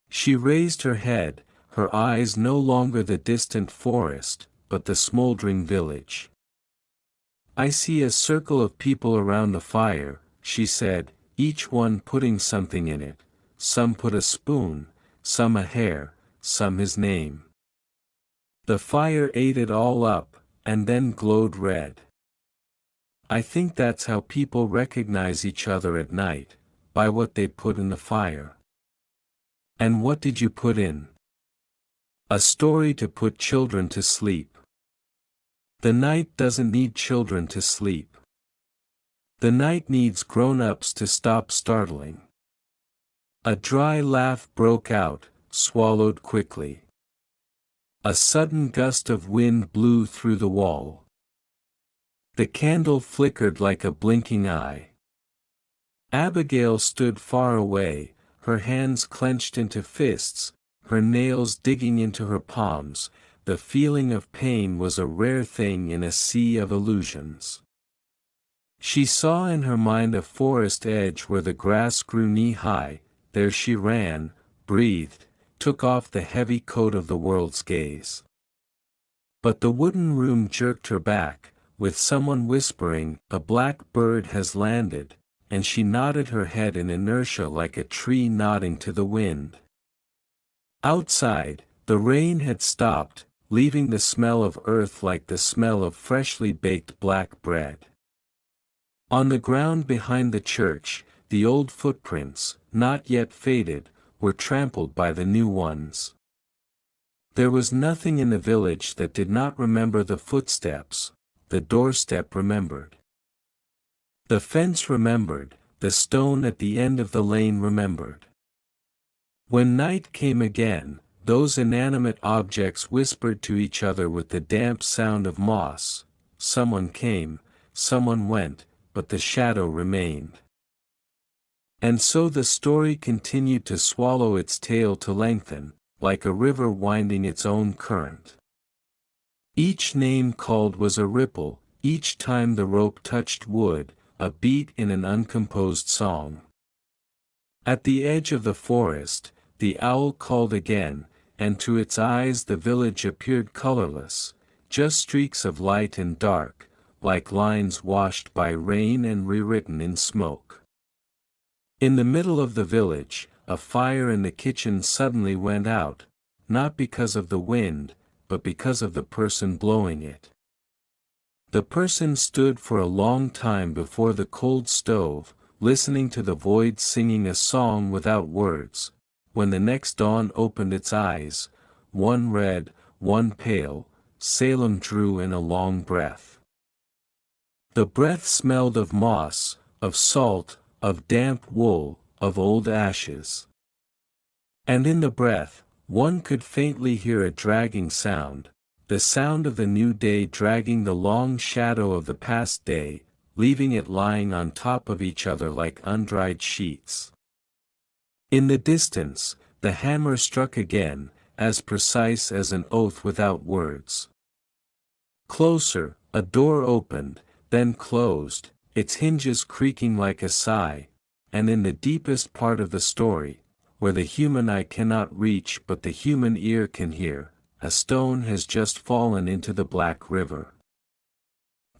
She raised her head, her eyes no longer the distant forest, but the smoldering village. "I see a circle of people around the fire," she said, each one putting something in it. Some put a spoon, some a hair, some his name. The fire ate it all up, and then glowed red. "I think that's how people recognize each other at night, by what they put in the fire." "And what did you put in?" "A story to put children to sleep." "The night doesn't need children to sleep. The night needs grown-ups to stop startling." A dry laugh broke out, swallowed quickly. A sudden gust of wind blew through the wall. The candle flickered like a blinking eye. Abigail stood far away, her hands clenched into fists, her nails digging into her palms. The feeling of pain was a rare thing in a sea of illusions. She saw in her mind a forest edge where the grass grew knee-high. There she ran, breathed, took off the heavy coat of the world's gaze. But the wooden room jerked her back, with someone whispering, "A black bird has landed," and she nodded her head in inertia like a tree nodding to the wind. Outside, the rain had stopped, leaving the smell of earth like the smell of freshly baked black bread. On the ground behind the church, the old footprints, not yet faded, were trampled by the new ones. There was nothing in the village that did not remember the footsteps. The doorstep remembered. The fence remembered, the stone at the end of the lane remembered. When night came again, those inanimate objects whispered to each other with the damp sound of moss. Someone came, someone went, but the shadow remained. And so the story continued to swallow its tail to lengthen, like a river winding its own current. Each name called was a ripple, each time the rope touched wood, a beat in an uncomposed song. At the edge of the forest, the owl called again, and to its eyes the village appeared colorless, just streaks of light and dark, like lines washed by rain and rewritten in smoke. In the middle of the village, a fire in the kitchen suddenly went out, not because of the wind, but because of the person blowing it. The person stood for a long time before the cold stove, listening to the void singing a song without words. When the next dawn opened its eyes, one red, one pale, Salem drew in a long breath. The breath smelled of moss, of salt, of damp wool, of old ashes. And in the breath, one could faintly hear a dragging sound, the sound of the new day dragging the long shadow of the past day, leaving it lying on top of each other like undried sheets. In the distance, the hammer struck again, as precise as an oath without words. Closer, a door opened, then closed, its hinges creaking like a sigh, and in the deepest part of the story, where the human eye cannot reach but the human ear can hear, a stone has just fallen into the black river.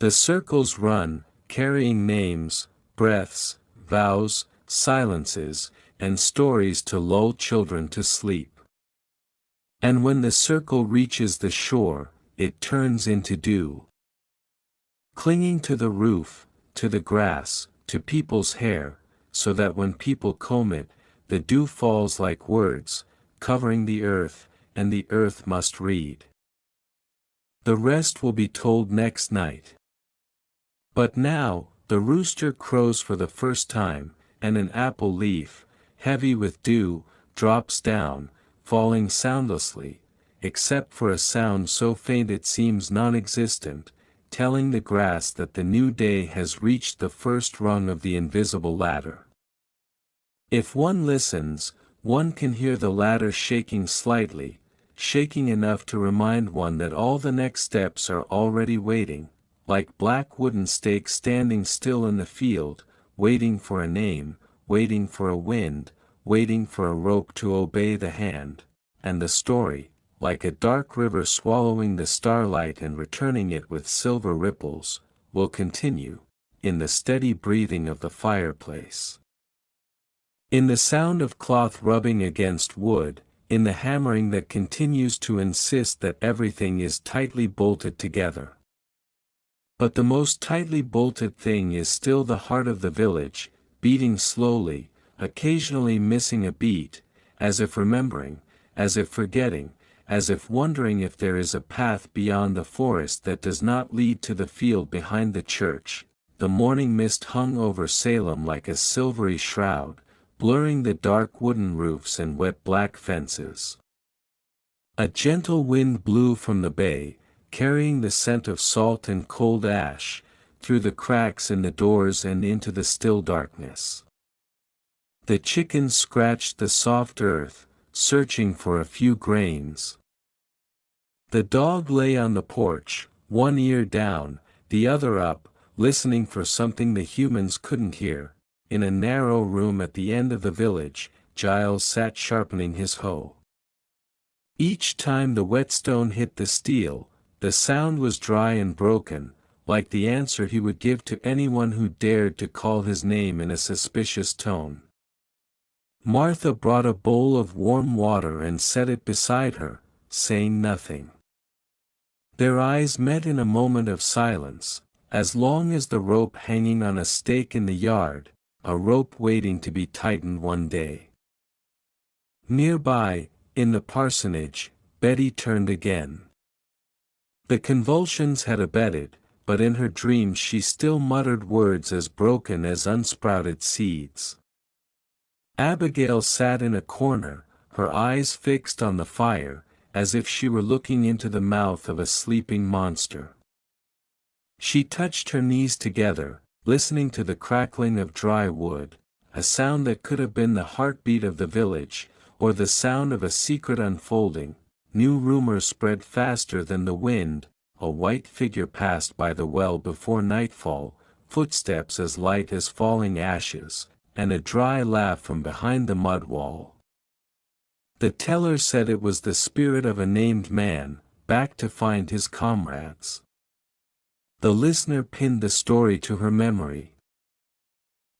The circles run, carrying names, breaths, vows, silences, and stories to lull children to sleep. And when the circle reaches the shore, it turns into dew. Clinging to the roof, to the grass, to people's hair, so that when people comb it, the dew falls like words, covering the earth, and the earth must read. The rest will be told next night. But now, the rooster crows for the first time, and an apple leaf, heavy with dew, drops down, falling soundlessly, except for a sound so faint it seems non-existent, telling the grass that the new day has reached the first rung of the invisible ladder. If one listens, one can hear the ladder shaking slightly, shaking enough to remind one that all the next steps are already waiting, like black wooden stakes standing still in the field, waiting for a name, waiting for a wind, waiting for a rope to obey the hand, and the story, like a dark river swallowing the starlight and returning it with silver ripples, will continue, in the steady breathing of the fireplace. In the sound of cloth rubbing against wood, in the hammering that continues to insist that everything is tightly bolted together. But the most tightly bolted thing is still the heart of the village, beating slowly, occasionally missing a beat, as if remembering, as if forgetting, as if wondering if there is a path beyond the forest that does not lead to the field behind the church. The morning mist hung over Salem like a silvery shroud, blurring the dark wooden roofs and wet black fences. A gentle wind blew from the bay, carrying the scent of salt and cold ash, through the cracks in the doors and into the still darkness. The chickens scratched the soft earth, searching for a few grains. The dog lay on the porch, one ear down, the other up, listening for something the humans couldn't hear. In a narrow room at the end of the village, Giles sat sharpening his hoe. Each time the whetstone hit the steel, the sound was dry and broken, like the answer he would give to anyone who dared to call his name in a suspicious tone. Martha brought a bowl of warm water and set it beside her, saying nothing. Their eyes met in a moment of silence, as long as the rope hanging on a stake in the yard, a rope waiting to be tightened one day. Nearby, in the parsonage, Betty turned again. The convulsions had abated, but in her dreams she still muttered words as broken as unsprouted seeds. Abigail sat in a corner, her eyes fixed on the fire, as if she were looking into the mouth of a sleeping monster. She touched her knees together, listening to the crackling of dry wood, a sound that could have been the heartbeat of the village, or the sound of a secret unfolding. New rumors spread faster than the wind. A white figure passed by the well before nightfall, footsteps as light as falling ashes, and a dry laugh from behind the mud wall. The teller said it was the spirit of a named man, back to find his comrades. The listener pinned the story to her memory.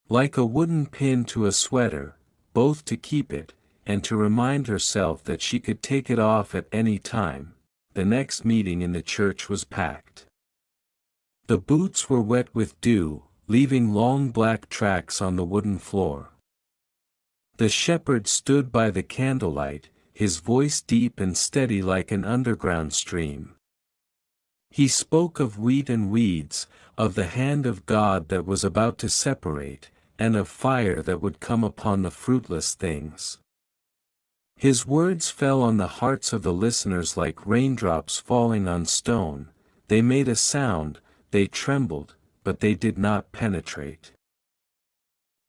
Like a wooden pin to a sweater, both to keep it, and to remind herself that she could take it off at any time. The next meeting in the church was packed. The boots were wet with dew, leaving long black tracks on the wooden floor. The shepherd stood by the candlelight, his voice deep and steady like an underground stream. He spoke of wheat and weeds, of the hand of God that was about to separate, and of fire that would come upon the fruitless things. His words fell on the hearts of the listeners like raindrops falling on stone. They made a sound, they trembled, but they did not penetrate.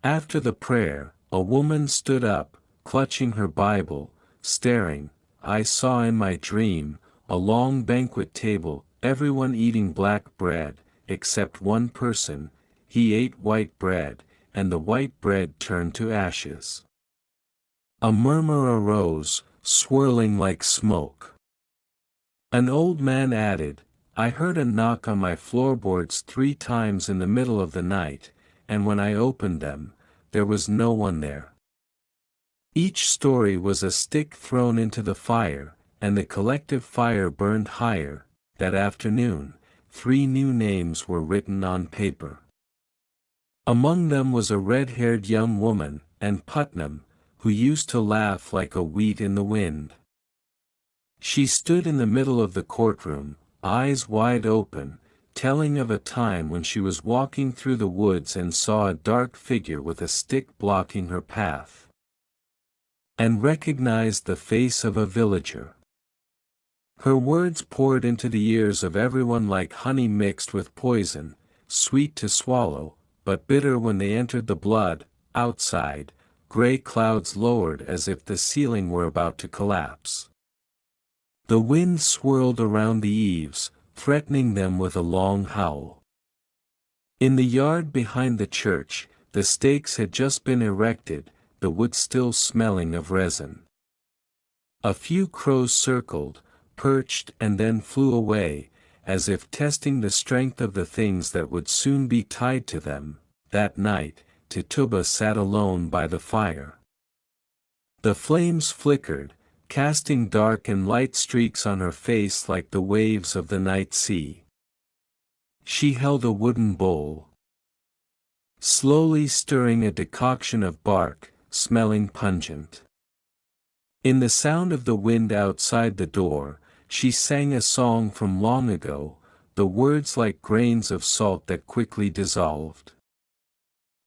After the prayer, a woman stood up, clutching her Bible, staring. I saw in my dream a long banquet table, everyone eating black bread, except one person. He ate white bread, and the white bread turned to ashes. A murmur arose, swirling like smoke. An old man added, I heard a knock on my floorboards 3 times in the middle of the night, and when I opened them, there was no one there. Each story was a stick thrown into the fire, and the collective fire burned higher. That afternoon, 3 new names were written on paper. Among them was a red-haired young woman, and Putnam, who used to laugh like a wheat in the wind. She stood in the middle of the courtroom, eyes wide open, telling of a time when she was walking through the woods and saw a dark figure with a stick blocking her path, and recognized the face of a villager. Her words poured into the ears of everyone like honey mixed with poison, sweet to swallow, but bitter when they entered the blood. Outside, gray clouds lowered as if the ceiling were about to collapse. The wind swirled around the eaves, threatening them with a long howl. In the yard behind the church, the stakes had just been erected, the wood still smelling of resin. A few crows circled, perched and then flew away, as if testing the strength of the things that would soon be tied to them. That night, Tituba sat alone by the fire. The flames flickered, casting dark and light streaks on her face like the waves of the night sea. She held a wooden bowl, slowly stirring a decoction of bark, smelling pungent. In the sound of the wind outside the door, she sang a song from long ago, the words like grains of salt that quickly dissolved.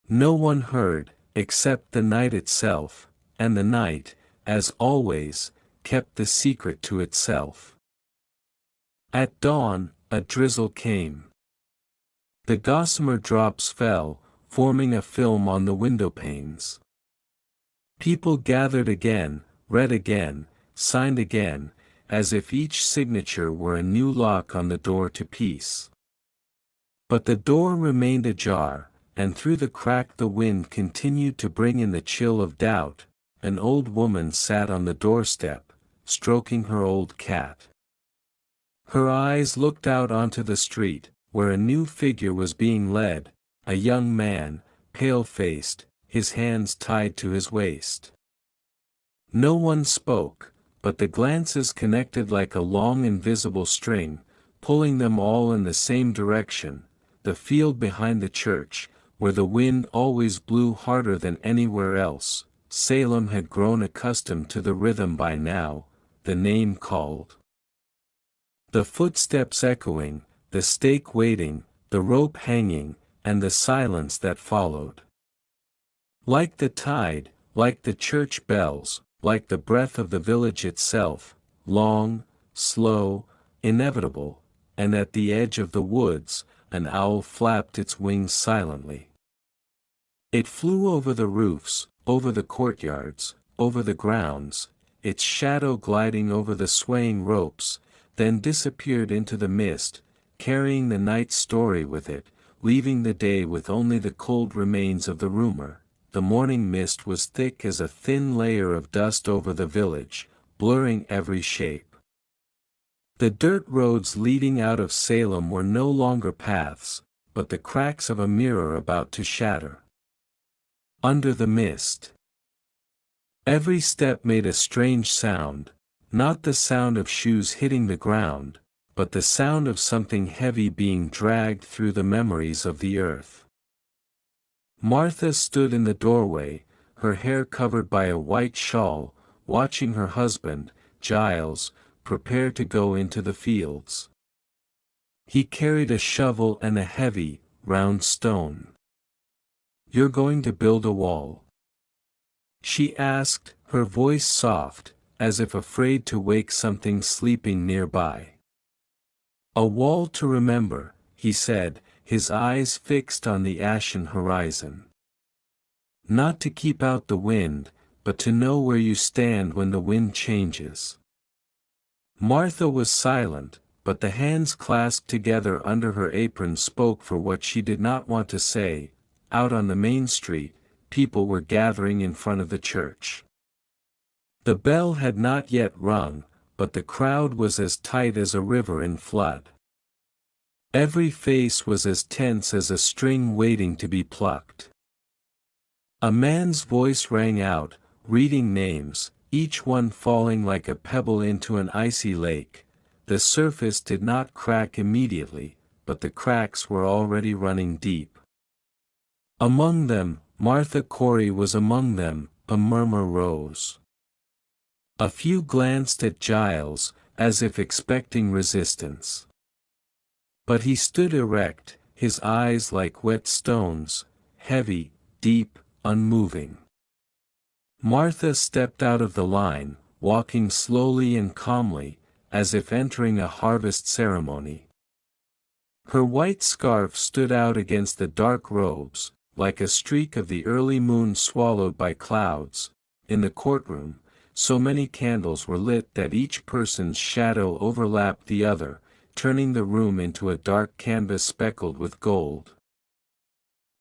No one heard, except the night itself, and the night, as always, kept the secret to itself. At dawn, a drizzle came. The gossamer drops fell, forming a film on the window panes. People gathered again, read again, signed again, as if each signature were a new lock on the door to peace. But the door remained ajar, and through the crack the wind continued to bring in the chill of doubt. An old woman sat on the doorstep, stroking her old cat. Her eyes looked out onto the street, where a new figure was being led, a young man, pale-faced, his hands tied to his waist. No one spoke, but the glances connected like a long invisible string, pulling them all in the same direction, the field behind the church, where the wind always blew harder than anywhere else. Salem had grown accustomed to the rhythm by now, the name called. The footsteps echoing, the stake waiting, the rope hanging, and the silence that followed. Like the tide, like the church bells, like the breath of the village itself, long, slow, inevitable, and at the edge of the woods, an owl flapped its wings silently. It flew over the roofs, over the courtyards, over the grounds, its shadow gliding over the swaying ropes, then disappeared into the mist, carrying the night's story with it, leaving the day with only the cold remains of the rumor. The morning mist was thick as a thin layer of dust over the village, blurring every shape. The dirt roads leading out of Salem were no longer paths, but the cracks of a mirror about to shatter. Under the mist, every step made a strange sound, not the sound of shoes hitting the ground, but the sound of something heavy being dragged through the memories of the earth. Martha stood in the doorway, her hair covered by a white shawl, watching her husband, Giles, prepare to go into the fields. He carried a shovel and a heavy, round stone. "You're going to build a wall?" she asked, her voice soft, as if afraid to wake something sleeping nearby. "A wall to remember," he said, his eyes fixed on the ashen horizon. "Not to keep out the wind, but to know where you stand when the wind changes." Martha was silent, but the hands clasped together under her apron spoke for what she did not want to say. Out on the main street, people were gathering in front of the church. The bell had not yet rung, but the crowd was as tight as a river in flood. Every face was as tense as a string waiting to be plucked. A man's voice rang out, reading names, each one falling like a pebble into an icy lake. The surface did not crack immediately, but the cracks were already running deep. Among them, Martha Corey was among them. A murmur rose. A few glanced at Giles, as if expecting resistance. But he stood erect, his eyes like wet stones, heavy, deep, unmoving. Martha stepped out of the line, walking slowly and calmly, as if entering a harvest ceremony. Her white scarf stood out against the dark robes, like a streak of the early moon swallowed by clouds. In the courtroom, so many candles were lit that each person's shadow overlapped the other, turning the room into a dark canvas speckled with gold.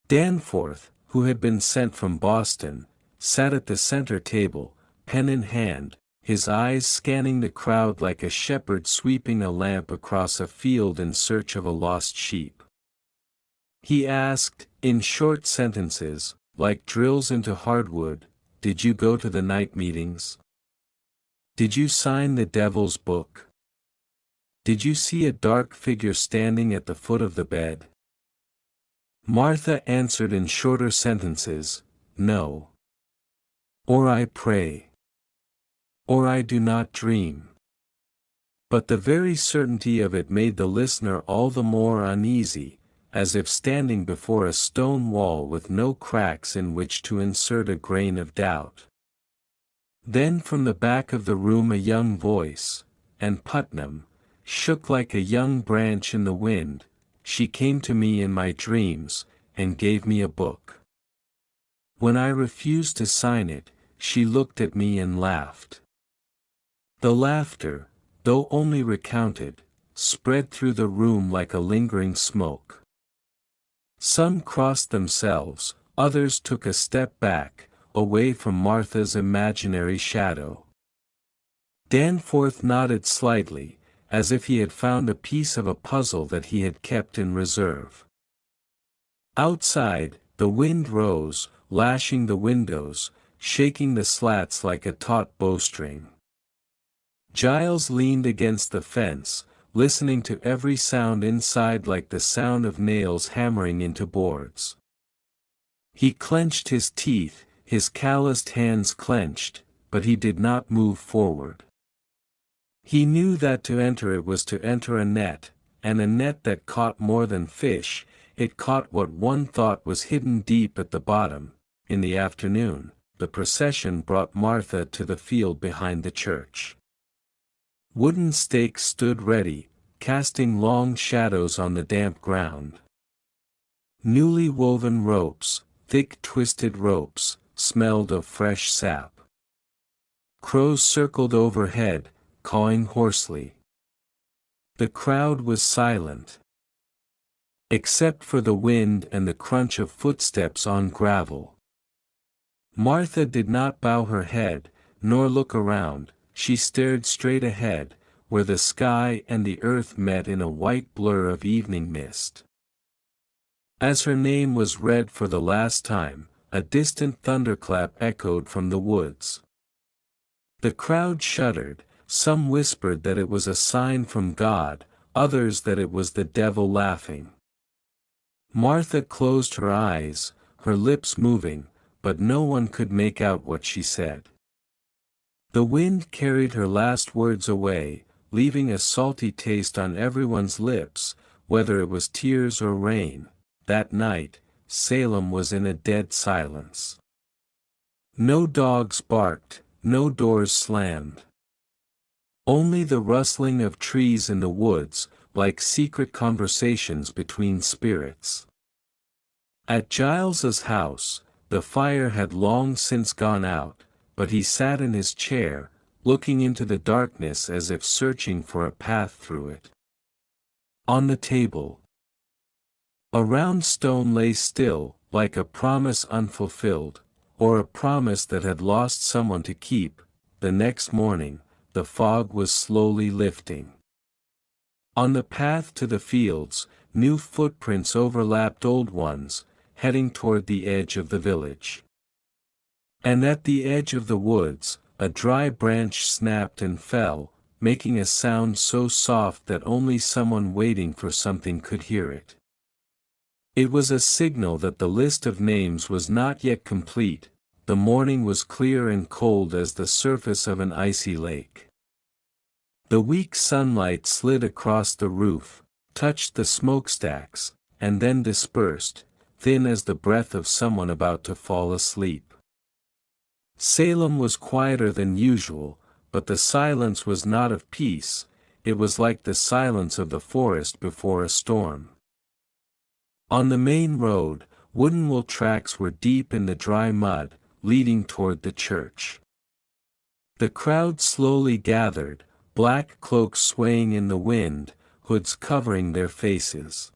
Danforth, who had been sent from Boston, sat at the center table, pen in hand, his eyes scanning the crowd like a shepherd sweeping a lamp across a field in search of a lost sheep. He asked, in short sentences, like drills into hardwood, "Did you go to the night meetings? Did you sign the devil's book? Did you see a dark figure standing at the foot of the bed?" Martha answered in shorter sentences, "No. Or I pray. Or I do not dream." But the very certainty of it made the listener all the more uneasy, as if standing before a stone wall with no cracks in which to insert a grain of doubt. Then from the back of the room a young voice, and Putnam, shook like a young branch in the wind. "She came to me in my dreams, and gave me a book. When I refused to sign it, she looked at me and laughed." The laughter, though only recounted, spread through the room like a lingering smoke. Some crossed themselves, others took a step back, away from Martha's imaginary shadow. Danforth nodded slightly, as if he had found a piece of a puzzle that he had kept in reserve. Outside, the wind rose, lashing the windows, shaking the slats like a taut bowstring. Giles leaned against the fence, listening to every sound inside like the sound of nails hammering into boards. He clenched his teeth, his calloused hands clenched, but he did not move forward. He knew that to enter it was to enter a net, and a net that caught more than fish. It caught what one thought was hidden deep at the bottom. In the afternoon, the procession brought Martha to the field behind the church. Wooden stakes stood ready, casting long shadows on the damp ground. Newly woven ropes, thick twisted ropes, smelled of fresh sap. Crows circled overhead, cawing hoarsely. The crowd was silent, except for the wind and the crunch of footsteps on gravel. Martha did not bow her head, nor look around. She stared straight ahead, where the sky and the earth met in a white blur of evening mist. As her name was read for the last time, a distant thunderclap echoed from the woods. The crowd shuddered, some whispered that it was a sign from God, others that it was the devil laughing. Martha closed her eyes, her lips moving, but no one could make out what she said. The wind carried her last words away, leaving a salty taste on everyone's lips, whether it was tears or rain. That night, Salem was in a dead silence. No dogs barked, no doors slammed. Only the rustling of trees in the woods, like secret conversations between spirits. At Giles's house, the fire had long since gone out, but he sat in his chair, looking into the darkness as if searching for a path through it. On the table, a round stone lay still, like a promise unfulfilled, or a promise that had lost someone to keep. The next morning, the fog was slowly lifting. On the path to the fields, new footprints overlapped old ones, heading toward the edge of the village. And at the edge of the woods, a dry branch snapped and fell, making a sound so soft that only someone waiting for something could hear it. It was a signal that the list of names was not yet complete. The morning was clear and cold as the surface of an icy lake. The weak sunlight slid across the roof, touched the smokestacks, and then dispersed, thin as the breath of someone about to fall asleep. Salem was quieter than usual, but the silence was not of peace. It was like the silence of the forest before a storm. On the main road, wooden wool tracks were deep in the dry mud, leading toward the church. The crowd slowly gathered, black cloaks swaying in the wind, hoods covering their faces.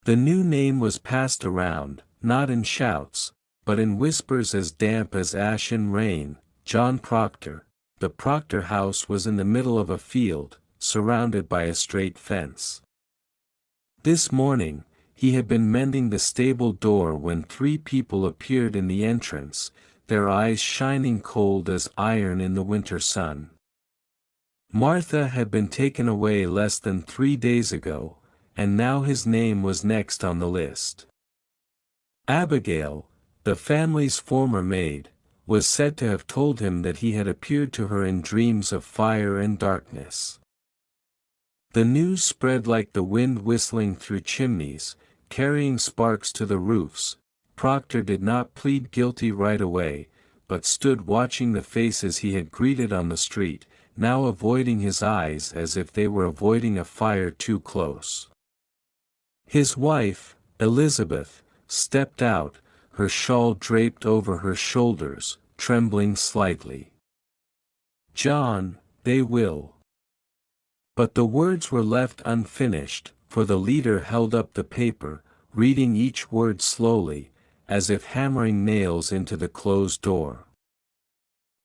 The new name was passed around, not in shouts, but in whispers as damp as ash in rain. John Proctor. The Proctor house was in the middle of a field, surrounded by a straight fence. This morning, he had been mending the stable door when 3 people appeared in the entrance, their eyes shining cold as iron in the winter sun. Martha had been taken away less than 3 days ago, and now his name was next on the list. Abigail, the family's former maid, was said to have told him that he had appeared to her in dreams of fire and darkness. The news spread like the wind whistling through chimneys, carrying sparks to the roofs. Proctor did not plead guilty right away, but stood watching the faces he had greeted on the street, now avoiding his eyes as if they were avoiding a fire too close. His wife, Elizabeth, stepped out, her shawl draped over her shoulders, trembling slightly. "John, they will." But the words were left unfinished, for the leader held up the paper, reading each word slowly, as if hammering nails into the closed door.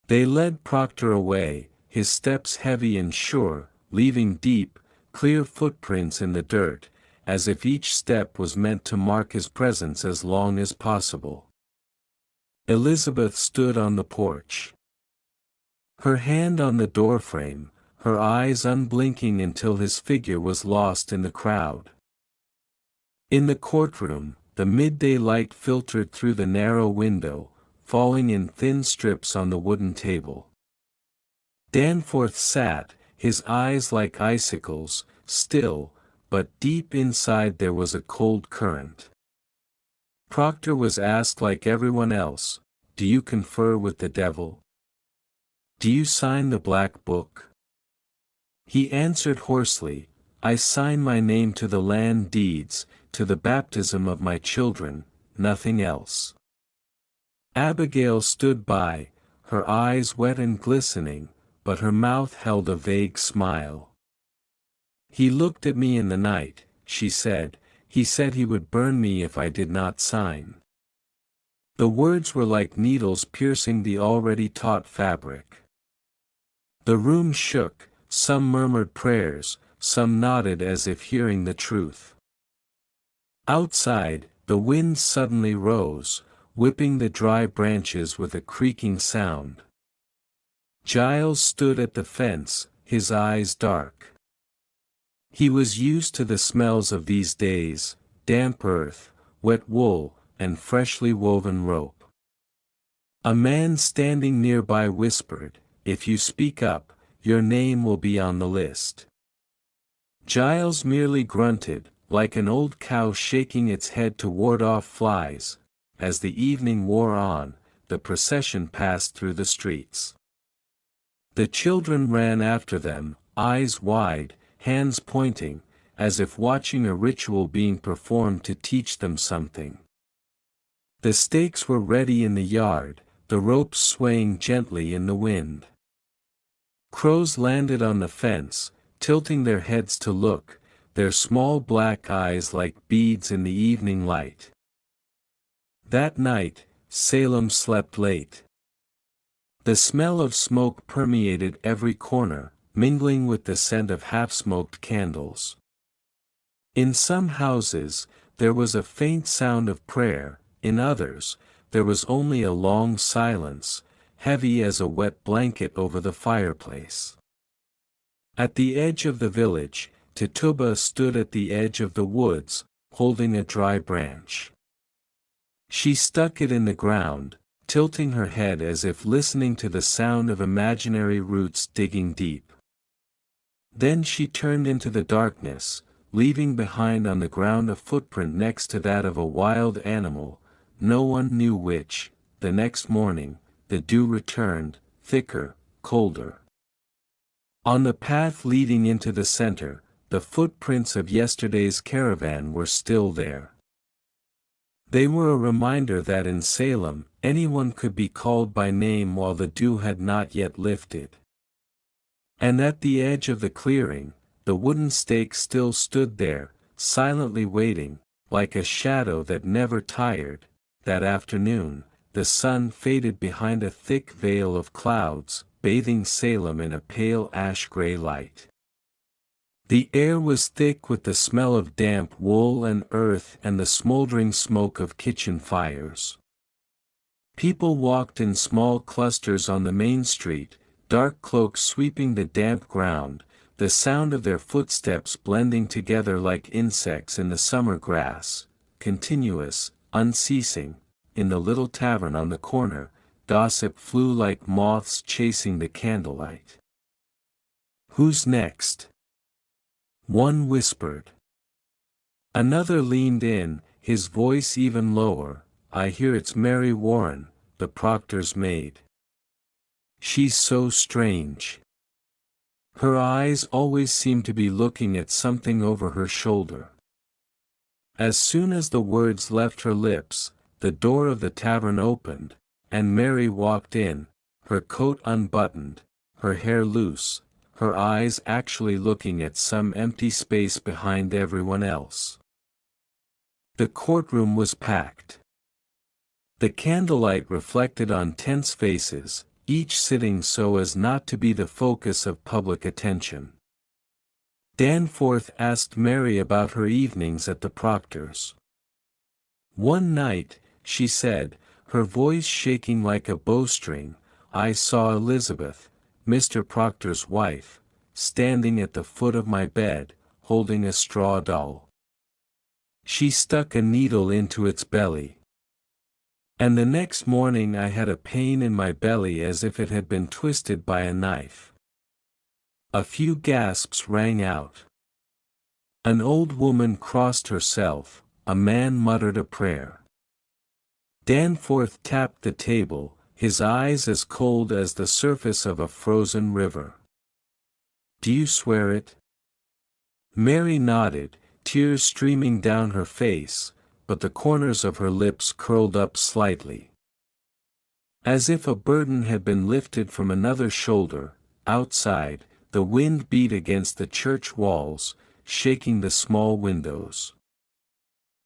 They led Proctor away, his steps heavy and sure, leaving deep, clear footprints in the dirt, as if each step was meant to mark his presence as long as possible. Elizabeth stood on the porch. Her hand on the doorframe, her eyes unblinking until his figure was lost in the crowd. In the courtroom, the midday light filtered through the narrow window, falling in thin strips on the wooden table. Danforth sat, his eyes like icicles, still, but deep inside there was a cold current. Proctor was asked like everyone else, "Do you confer with the devil? Do you sign the black book?" He answered hoarsely, "I sign my name to the land deeds, to the baptism of my children, nothing else." Abigail stood by, her eyes wet and glistening, but her mouth held a vague smile. "He looked at me in the night," she said, "he said he would burn me if I did not sign." The words were like needles piercing the already taut fabric. The room shook, some murmured prayers, some nodded as if hearing the truth. Outside, the wind suddenly rose, whipping the dry branches with a creaking sound. Giles stood at the fence, his eyes dark. He was used to the smells of these days, damp earth, wet wool, and freshly woven rope. A man standing nearby whispered, "If you speak up, your name will be on the list." Giles merely grunted, like an old cow shaking its head to ward off flies. As the evening wore on, the procession passed through the streets. The children ran after them, eyes wide, hands pointing, as if watching a ritual being performed to teach them something. The stakes were ready in the yard, the ropes swaying gently in the wind. Crows landed on the fence, tilting their heads to look, their small black eyes like beads in the evening light. That night, Salem slept late. The smell of smoke permeated every corner, mingling with the scent of half-smoked candles. In some houses, there was a faint sound of prayer, in others, there was only a long silence, heavy as a wet blanket over the fireplace. At the edge of the village, Tituba stood at the edge of the woods, holding a dry branch. She stuck it in the ground, tilting her head as if listening to the sound of imaginary roots digging deep. Then she turned into the darkness, leaving behind on the ground a footprint next to that of a wild animal, no one knew which. The next morning, the dew returned, thicker, colder. On the path leading into the center, the footprints of yesterday's caravan were still there. They were a reminder that in Salem, anyone could be called by name while the dew had not yet lifted. And at the edge of the clearing, the wooden stake still stood there, silently waiting, like a shadow that never tired. That afternoon, the sun faded behind a thick veil of clouds, bathing Salem in a pale ash-gray light. The air was thick with the smell of damp wool and earth and the smoldering smoke of kitchen fires. People walked in small clusters on the main street, dark cloaks sweeping the damp ground, the sound of their footsteps blending together like insects in the summer grass, continuous, unceasing. In the little tavern on the corner, gossip flew like moths chasing the candlelight. "Who's next?" one whispered. Another leaned in, his voice even lower, "I hear it's Mary Warren, the proctor's maid. She's so strange. Her eyes always seem to be looking at something over her shoulder." As soon as the words left her lips, the door of the tavern opened, and Mary walked in, her coat unbuttoned, her hair loose, her eyes actually looking at some empty space behind everyone else. The courtroom was packed. The candlelight reflected on tense faces, each sitting so as not to be the focus of public attention. Danforth asked Mary about her evenings at the Proctors'. One night, she said, her voice shaking like a bowstring, I saw Elizabeth, Mr. Proctor's wife, standing at the foot of my bed, holding a straw doll. She stuck a needle into its belly. And the next morning I had a pain in my belly as if it had been twisted by a knife. A few gasps rang out. An old woman crossed herself, a man muttered a prayer. Danforth tapped the table, his eyes as cold as the surface of a frozen river. Do you swear it? Mary nodded, tears streaming down her face, but the corners of her lips curled up slightly. As if a burden had been lifted from another shoulder, outside, the wind beat against the church walls, shaking the small windows.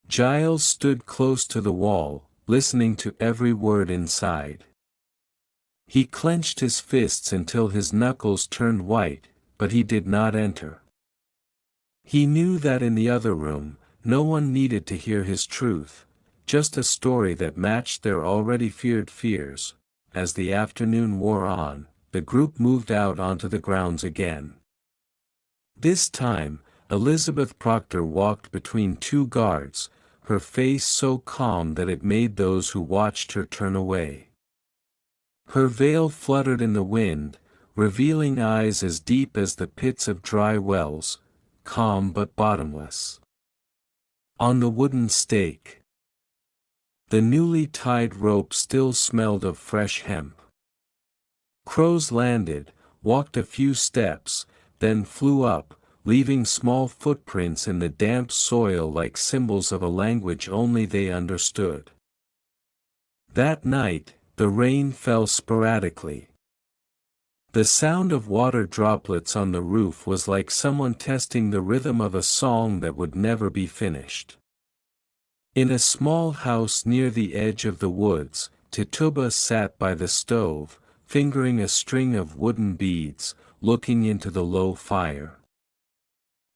Giles stood close to the wall, listening to every word inside. He clenched his fists until his knuckles turned white, but he did not enter. He knew that in the other room, no one needed to hear his truth, just a story that matched their already feared fears. As the afternoon wore on, the group moved out onto the grounds again. This time, Elizabeth Proctor walked between two guards, her face so calm that it made those who watched her turn away. Her veil fluttered in the wind, revealing eyes as deep as the pits of dry wells, calm but bottomless. On the wooden stake, the newly tied rope still smelled of fresh hemp. Crows landed, walked a few steps, then flew up, leaving small footprints in the damp soil like symbols of a language only they understood. That night, the rain fell sporadically. The sound of water droplets on the roof was like someone testing the rhythm of a song that would never be finished. In a small house near the edge of the woods, Tituba sat by the stove, fingering a string of wooden beads, looking into the low fire.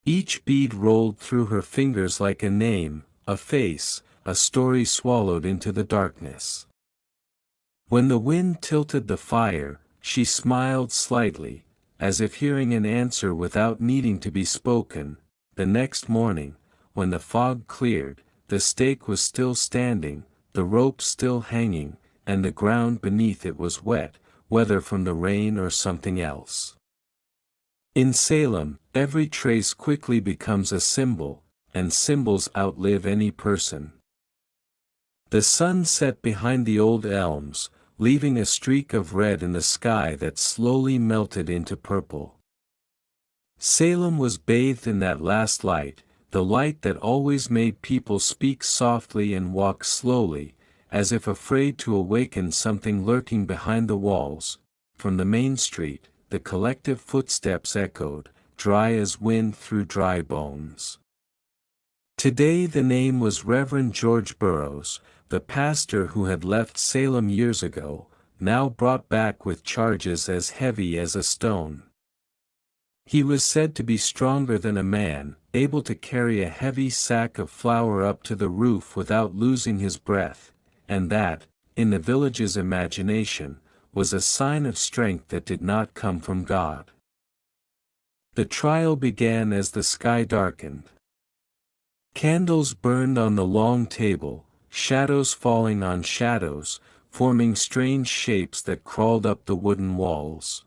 Each bead rolled through her fingers like a name, a face, a story swallowed into the darkness. When the wind tilted the fire, she smiled slightly, as if hearing an answer without needing to be spoken. The next morning, when the fog cleared, the stake was still standing, the rope still hanging, and the ground beneath it was wet, whether from the rain or something else. In Salem, every trace quickly becomes a symbol, and symbols outlive any person. The sun set behind the old elms, leaving a streak of red in the sky that slowly melted into purple. Salem was bathed in that last light, the light that always made people speak softly and walk slowly, as if afraid to awaken something lurking behind the walls. From the main street, the collective footsteps echoed, dry as wind through dry bones. Today the name was Reverend George Burroughs, the pastor who had left Salem years ago, now brought back with charges as heavy as a stone. He was said to be stronger than a man, able to carry a heavy sack of flour up to the roof without losing his breath, and that, in the village's imagination, was a sign of strength that did not come from God. The trial began as the sky darkened. Candles burned on the long table, shadows falling on shadows, forming strange shapes that crawled up the wooden walls.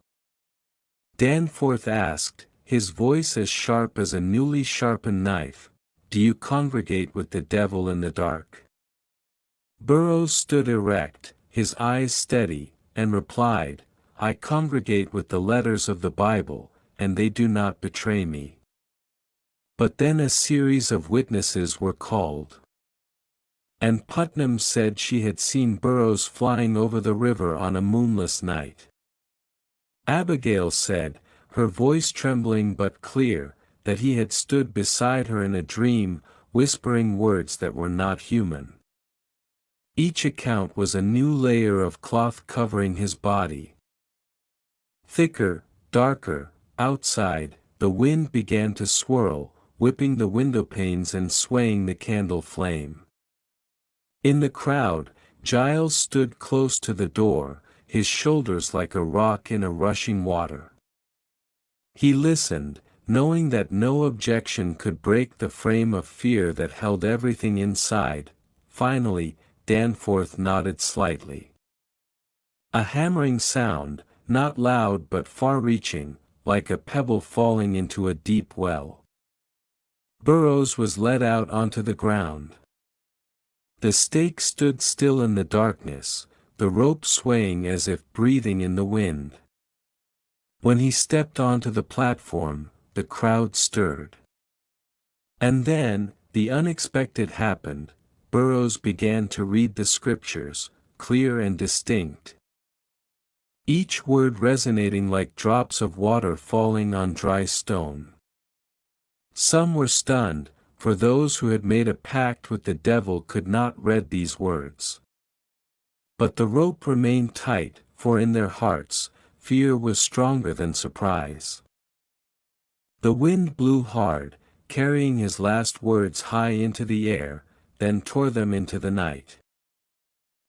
Danforth asked, his voice as sharp as a newly sharpened knife, "Do you congregate with the devil in the dark?" Burroughs stood erect, his eyes steady, and replied, "I congregate with the letters of the Bible, and they do not betray me." But then a series of witnesses were called. And Putnam said she had seen Burroughs flying over the river on a moonless night. Abigail said, her voice trembling but clear, that he had stood beside her in a dream, whispering words that were not human. Each account was a new layer of cloth covering his body. Thicker, darker, outside, the wind began to swirl, whipping the windowpanes and swaying the candle flame. In the crowd, Giles stood close to the door, his shoulders like a rock in a rushing water. He listened, knowing that no objection could break the frame of fear that held everything inside. Finally, Danforth nodded slightly. A hammering sound, not loud but far-reaching, like a pebble falling into a deep well. Burroughs was led out onto the ground. The stake stood still in the darkness, the rope swaying as if breathing in the wind. When he stepped onto the platform, the crowd stirred. And then, the unexpected happened. Burroughs began to read the scriptures, clear and distinct. Each word resonating like drops of water falling on dry stone. Some were stunned, for those who had made a pact with the devil could not read these words. But the rope remained tight, for in their hearts, fear was stronger than surprise. The wind blew hard, carrying his last words high into the air, then tore them into the night.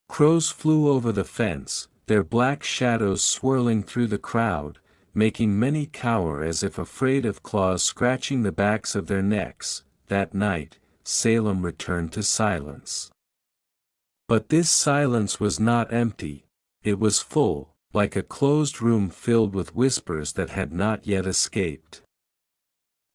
Crows flew over the fence, their black shadows swirling through the crowd, making many cower as if afraid of claws scratching the backs of their necks. That night, Salem returned to silence. But this silence was not empty, it was full, like a closed room filled with whispers that had not yet escaped.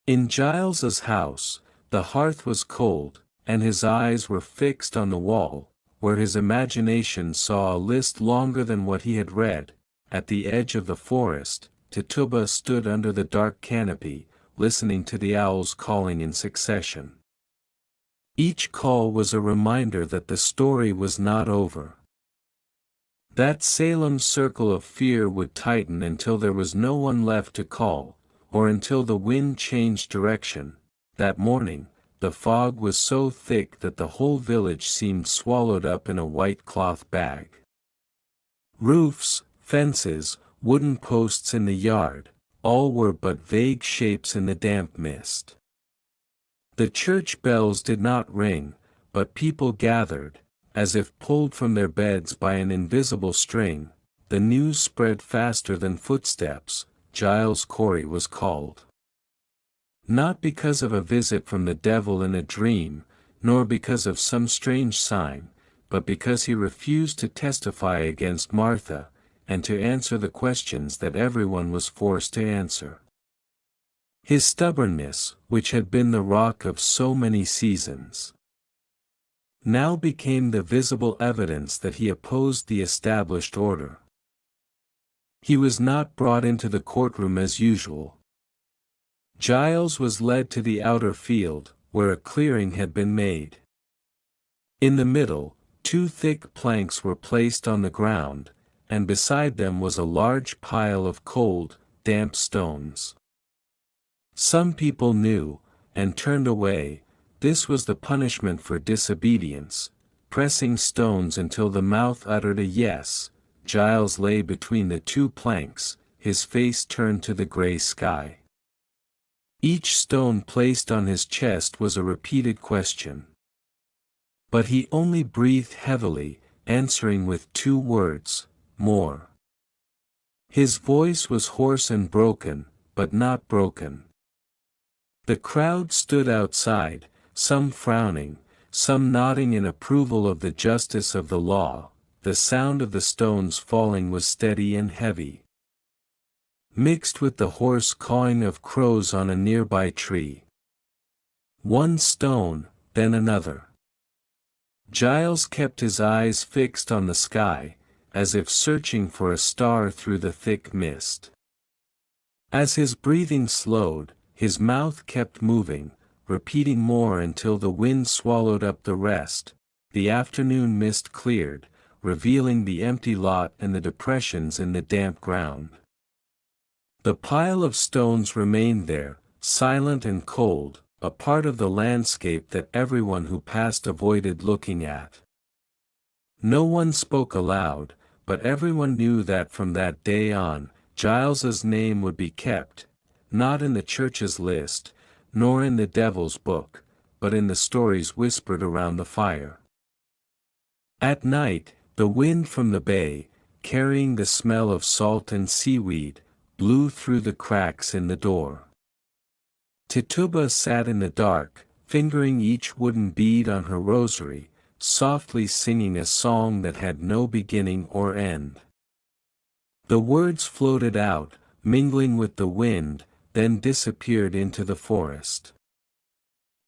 In Giles's house, the hearth was cold, and his eyes were fixed on the wall, where his imagination saw a list longer than what he had read. At the edge of the forest, Tituba stood under the dark canopy, listening to the owls calling in succession. Each call was a reminder that the story was not over. That Salem's circle of fear would tighten until there was no one left to call, or until the wind changed direction. That morning, the fog was so thick that the whole village seemed swallowed up in a white cloth bag. Roofs, fences, wooden posts in the yard, all were but vague shapes in the damp mist. The church bells did not ring, but people gathered, as if pulled from their beds by an invisible string. The news spread faster than footsteps. Giles Corey was called. Not because of a visit from the devil in a dream, nor because of some strange sign, but because he refused to testify against Martha, and to answer the questions that everyone was forced to answer. His stubbornness, which had been the rock of so many seasons, now became the visible evidence that he opposed the established order. He was not brought into the courtroom as usual. Giles was led to the outer field, where a clearing had been made. In the middle, 2 thick planks were placed on the ground, and beside them was a large pile of cold, damp stones. Some people knew, and turned away. This was the punishment for disobedience, pressing stones until the mouth uttered a yes. Giles lay between the 2 planks, his face turned to the gray sky. Each stone placed on his chest was a repeated question. But he only breathed heavily, answering with 2 words, more. His voice was hoarse and broken, but not broken. The crowd stood outside, some frowning, some nodding in approval of the justice of the law. The sound of the stones falling was steady and heavy, mixed with the hoarse cawing of crows on a nearby tree. 1 stone, then another. Giles kept his eyes fixed on the sky, as if searching for a star through the thick mist. As his breathing slowed, his mouth kept moving, repeating more until the wind swallowed up the rest. The afternoon mist cleared, revealing the empty lot and the depressions in the damp ground. The pile of stones remained there, silent and cold, a part of the landscape that everyone who passed avoided looking at. No one spoke aloud, but everyone knew that from that day on, Giles's name would be kept, not in the church's list, nor in the devil's book, but in the stories whispered around the fire. At night, the wind from the bay, carrying the smell of salt and seaweed, blew through the cracks in the door. Tituba sat in the dark, fingering each wooden bead on her rosary, softly singing a song that had no beginning or end. The words floated out, mingling with the wind, then disappeared into the forest.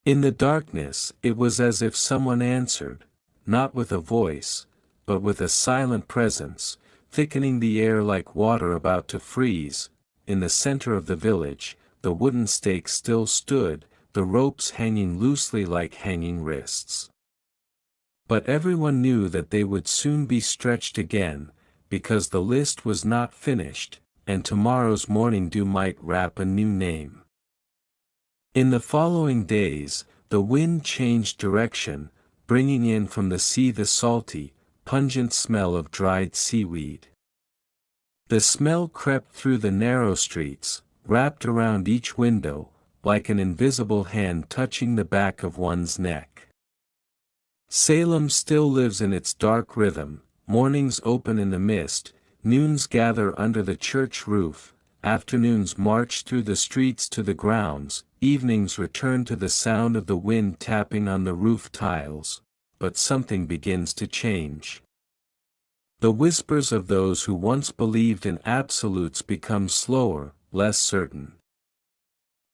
In the darkness, it was as if someone answered, not with a voice, but with a silent presence, thickening the air like water about to freeze. In the center of the village, the wooden stakes still stood, the ropes hanging loosely like hanging wrists. But everyone knew that they would soon be stretched again, because the list was not finished, and tomorrow's morning dew might wrap a new name. In the following days, the wind changed direction, bringing in from the sea the salty, pungent smell of dried seaweed. The smell crept through the narrow streets, wrapped around each window, like an invisible hand touching the back of one's neck. Salem still lives in its dark rhythm, mornings open in the mist, noons gather under the church roof, afternoons march through the streets to the grounds, evenings return to the sound of the wind tapping on the roof tiles, but something begins to change. The whispers of those who once believed in absolutes become slower, less certain.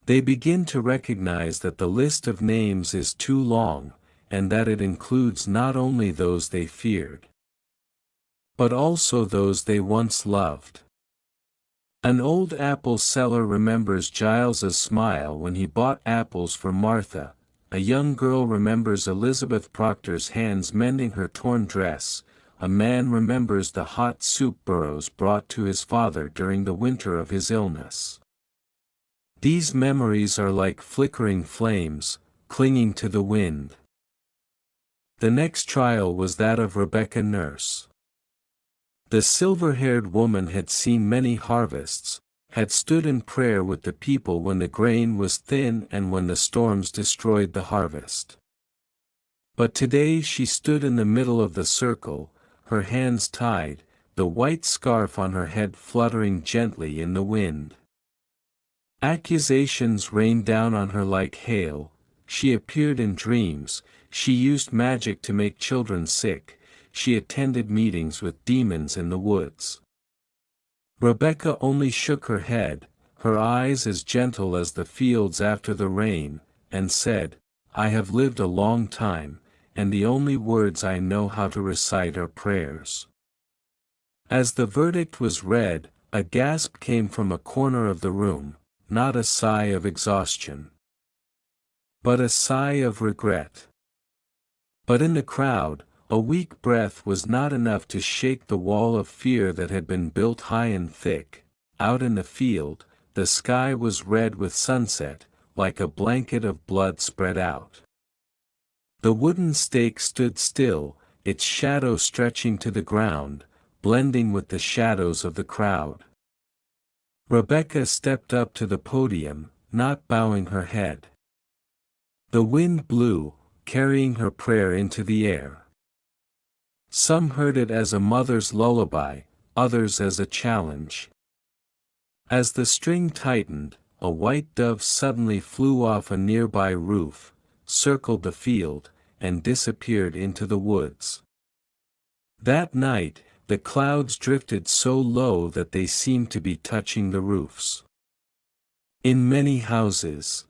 They begin to recognize that the list of names is too long, and that it includes not only those they feared, but also those they once loved. An old apple seller remembers Giles's smile when he bought apples for Martha. A young girl remembers Elizabeth Proctor's hands mending her torn dress. A man remembers the hot soup Burroughs brought to his father during the winter of his illness. These memories are like flickering flames, clinging to the wind. The next trial was that of Rebecca Nurse. The silver-haired woman had seen many harvests, had stood in prayer with the people when the grain was thin and when the storms destroyed the harvest. But today she stood in the middle of the circle, her hands tied, the white scarf on her head fluttering gently in the wind. Accusations rained down on her like hail. She appeared in dreams, she used magic to make children sick, she attended meetings with demons in the woods. Rebecca only shook her head, her eyes as gentle as the fields after the rain, and said, "I have lived a long time, and the only words I know how to recite are prayers." As the verdict was read, a gasp came from a corner of the room, not a sigh of exhaustion, but a sigh of regret. But in the crowd, a weak breath was not enough to shake the wall of fear that had been built high and thick. Out in the field, the sky was red with sunset, like a blanket of blood spread out. The wooden stake stood still, its shadow stretching to the ground, blending with the shadows of the crowd. Rebecca stepped up to the podium, not bowing her head. The wind blew, carrying her prayer into the air. Some heard it as a mother's lullaby, others as a challenge. As the string tightened, a white dove suddenly flew off a nearby roof, circled the field, and disappeared into the woods. That night, the clouds drifted so low that they seemed to be touching the roofs. In many houses,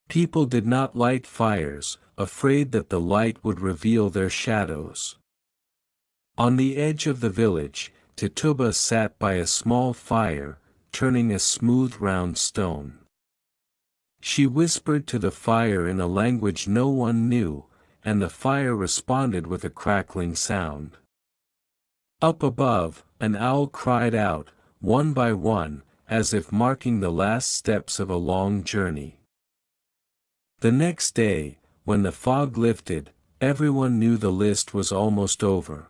people did not light fires, afraid that the light would reveal their shadows. On the edge of the village, Tituba sat by a small fire, turning a smooth round stone. She whispered to the fire in a language no one knew, and the fire responded with a crackling sound. Up above, an owl cried out, one by one, as if marking the last steps of a long journey. The next day, when the fog lifted, everyone knew the list was almost over.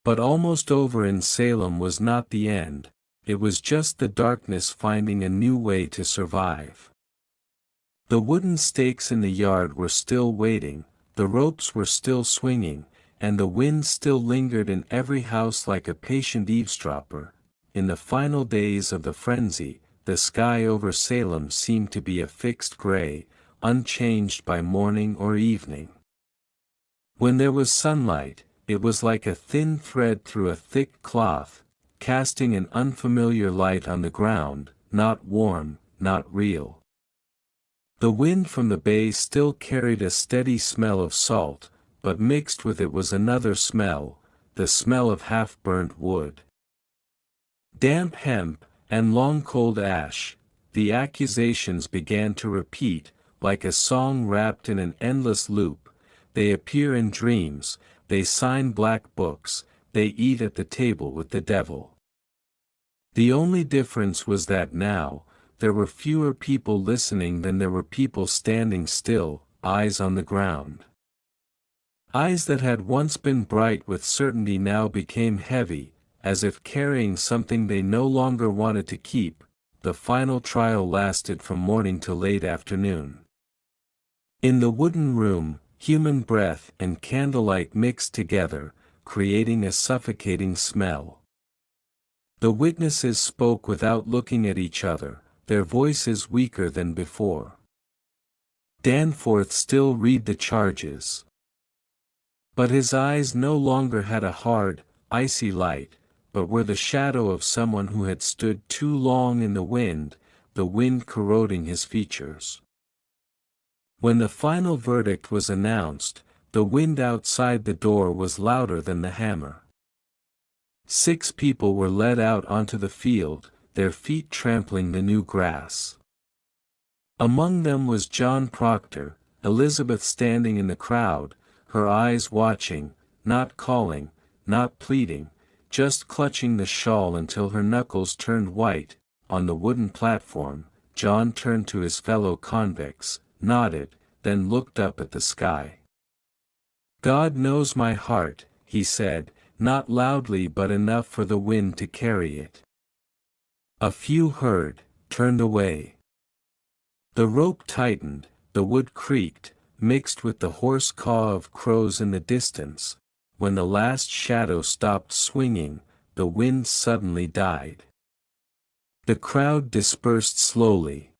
But almost over in Salem was not the end. it was just the darkness finding a new way to survive. The wooden stakes in the yard were still waiting, the ropes were still swinging, and the wind still lingered in every house like a patient eavesdropper. In the final days of the frenzy, the sky over Salem seemed to be a fixed gray, unchanged by morning or evening. When there was sunlight, it was like a thin thread through a thick cloth, casting an unfamiliar light on the ground, not warm, not real. The wind from the bay still carried a steady smell of salt, but mixed with it was another smell, the smell of half-burnt wood. Damp hemp, and long cold ash. The accusations began to repeat, like a song wrapped in an endless loop. They appear in dreams, they sign black books, they eat at the table with the devil. The only difference was that now, there were fewer people listening than there were people standing still, eyes on the ground. Eyes that had once been bright with certainty now became heavy, as if carrying something they no longer wanted to keep. The final trial lasted from morning to late afternoon. In the wooden room, human breath and candlelight mixed together, creating a suffocating smell. The witnesses spoke without looking at each other, their voices weaker than before. Danforth still read the charges. But his eyes no longer had a hard, icy light, but were the shadow of someone who had stood too long in the wind corroding his features. When the final verdict was announced, the wind outside the door was louder than the hammer. 6 people were led out onto the field, their feet trampling the new grass. Among them was John Proctor, Elizabeth standing in the crowd, her eyes watching, not calling, not pleading, just clutching the shawl until her knuckles turned white. On the wooden platform, John turned to his fellow convicts, nodded, then looked up at the sky. "God knows my heart," he said, not loudly but enough for the wind to carry it. A few heard, turned away. The rope tightened, the wood creaked, mixed with the hoarse caw of crows in the distance. When the last shadow stopped swinging, the wind suddenly died. The crowd dispersed slowly.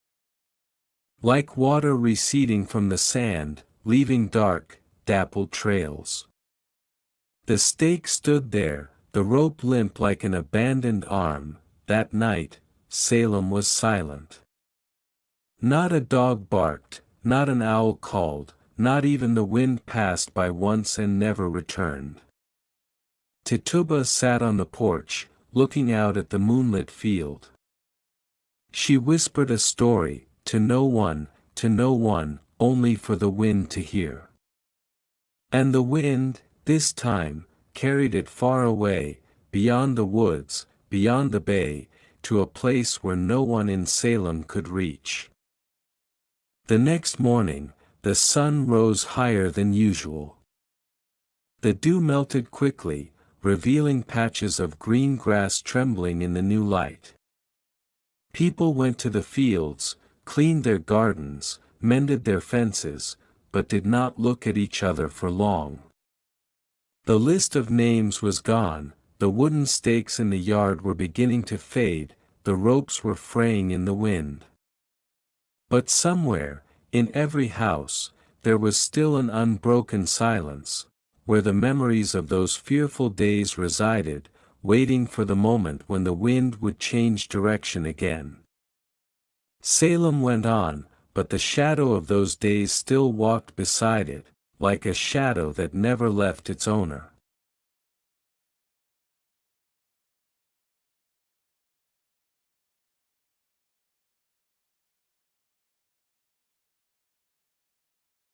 Like water receding from the sand, leaving dark, dappled trails. The stake stood there, the rope limp like an abandoned arm. That night, Salem was silent. Not a dog barked, not an owl called, not even the wind passed by once and never returned. Tituba sat on the porch, looking out at the moonlit field. She whispered a story, to no one, only for the wind to hear. And the wind, this time, carried it far away, beyond the woods, beyond the bay, to a place where no one in Salem could reach. The next morning, the sun rose higher than usual. The dew melted quickly, revealing patches of green grass trembling in the new light. People went to the fields, cleaned their gardens, mended their fences, but did not look at each other for long. The list of names was gone, the wooden stakes in the yard were beginning to fade, the ropes were fraying in the wind. But somewhere, in every house, there was still an unbroken silence, where the memories of those fearful days resided, waiting for the moment when the wind would change direction again. Salem went on, but the shadow of those days still walked beside it, like a shadow that never left its owner.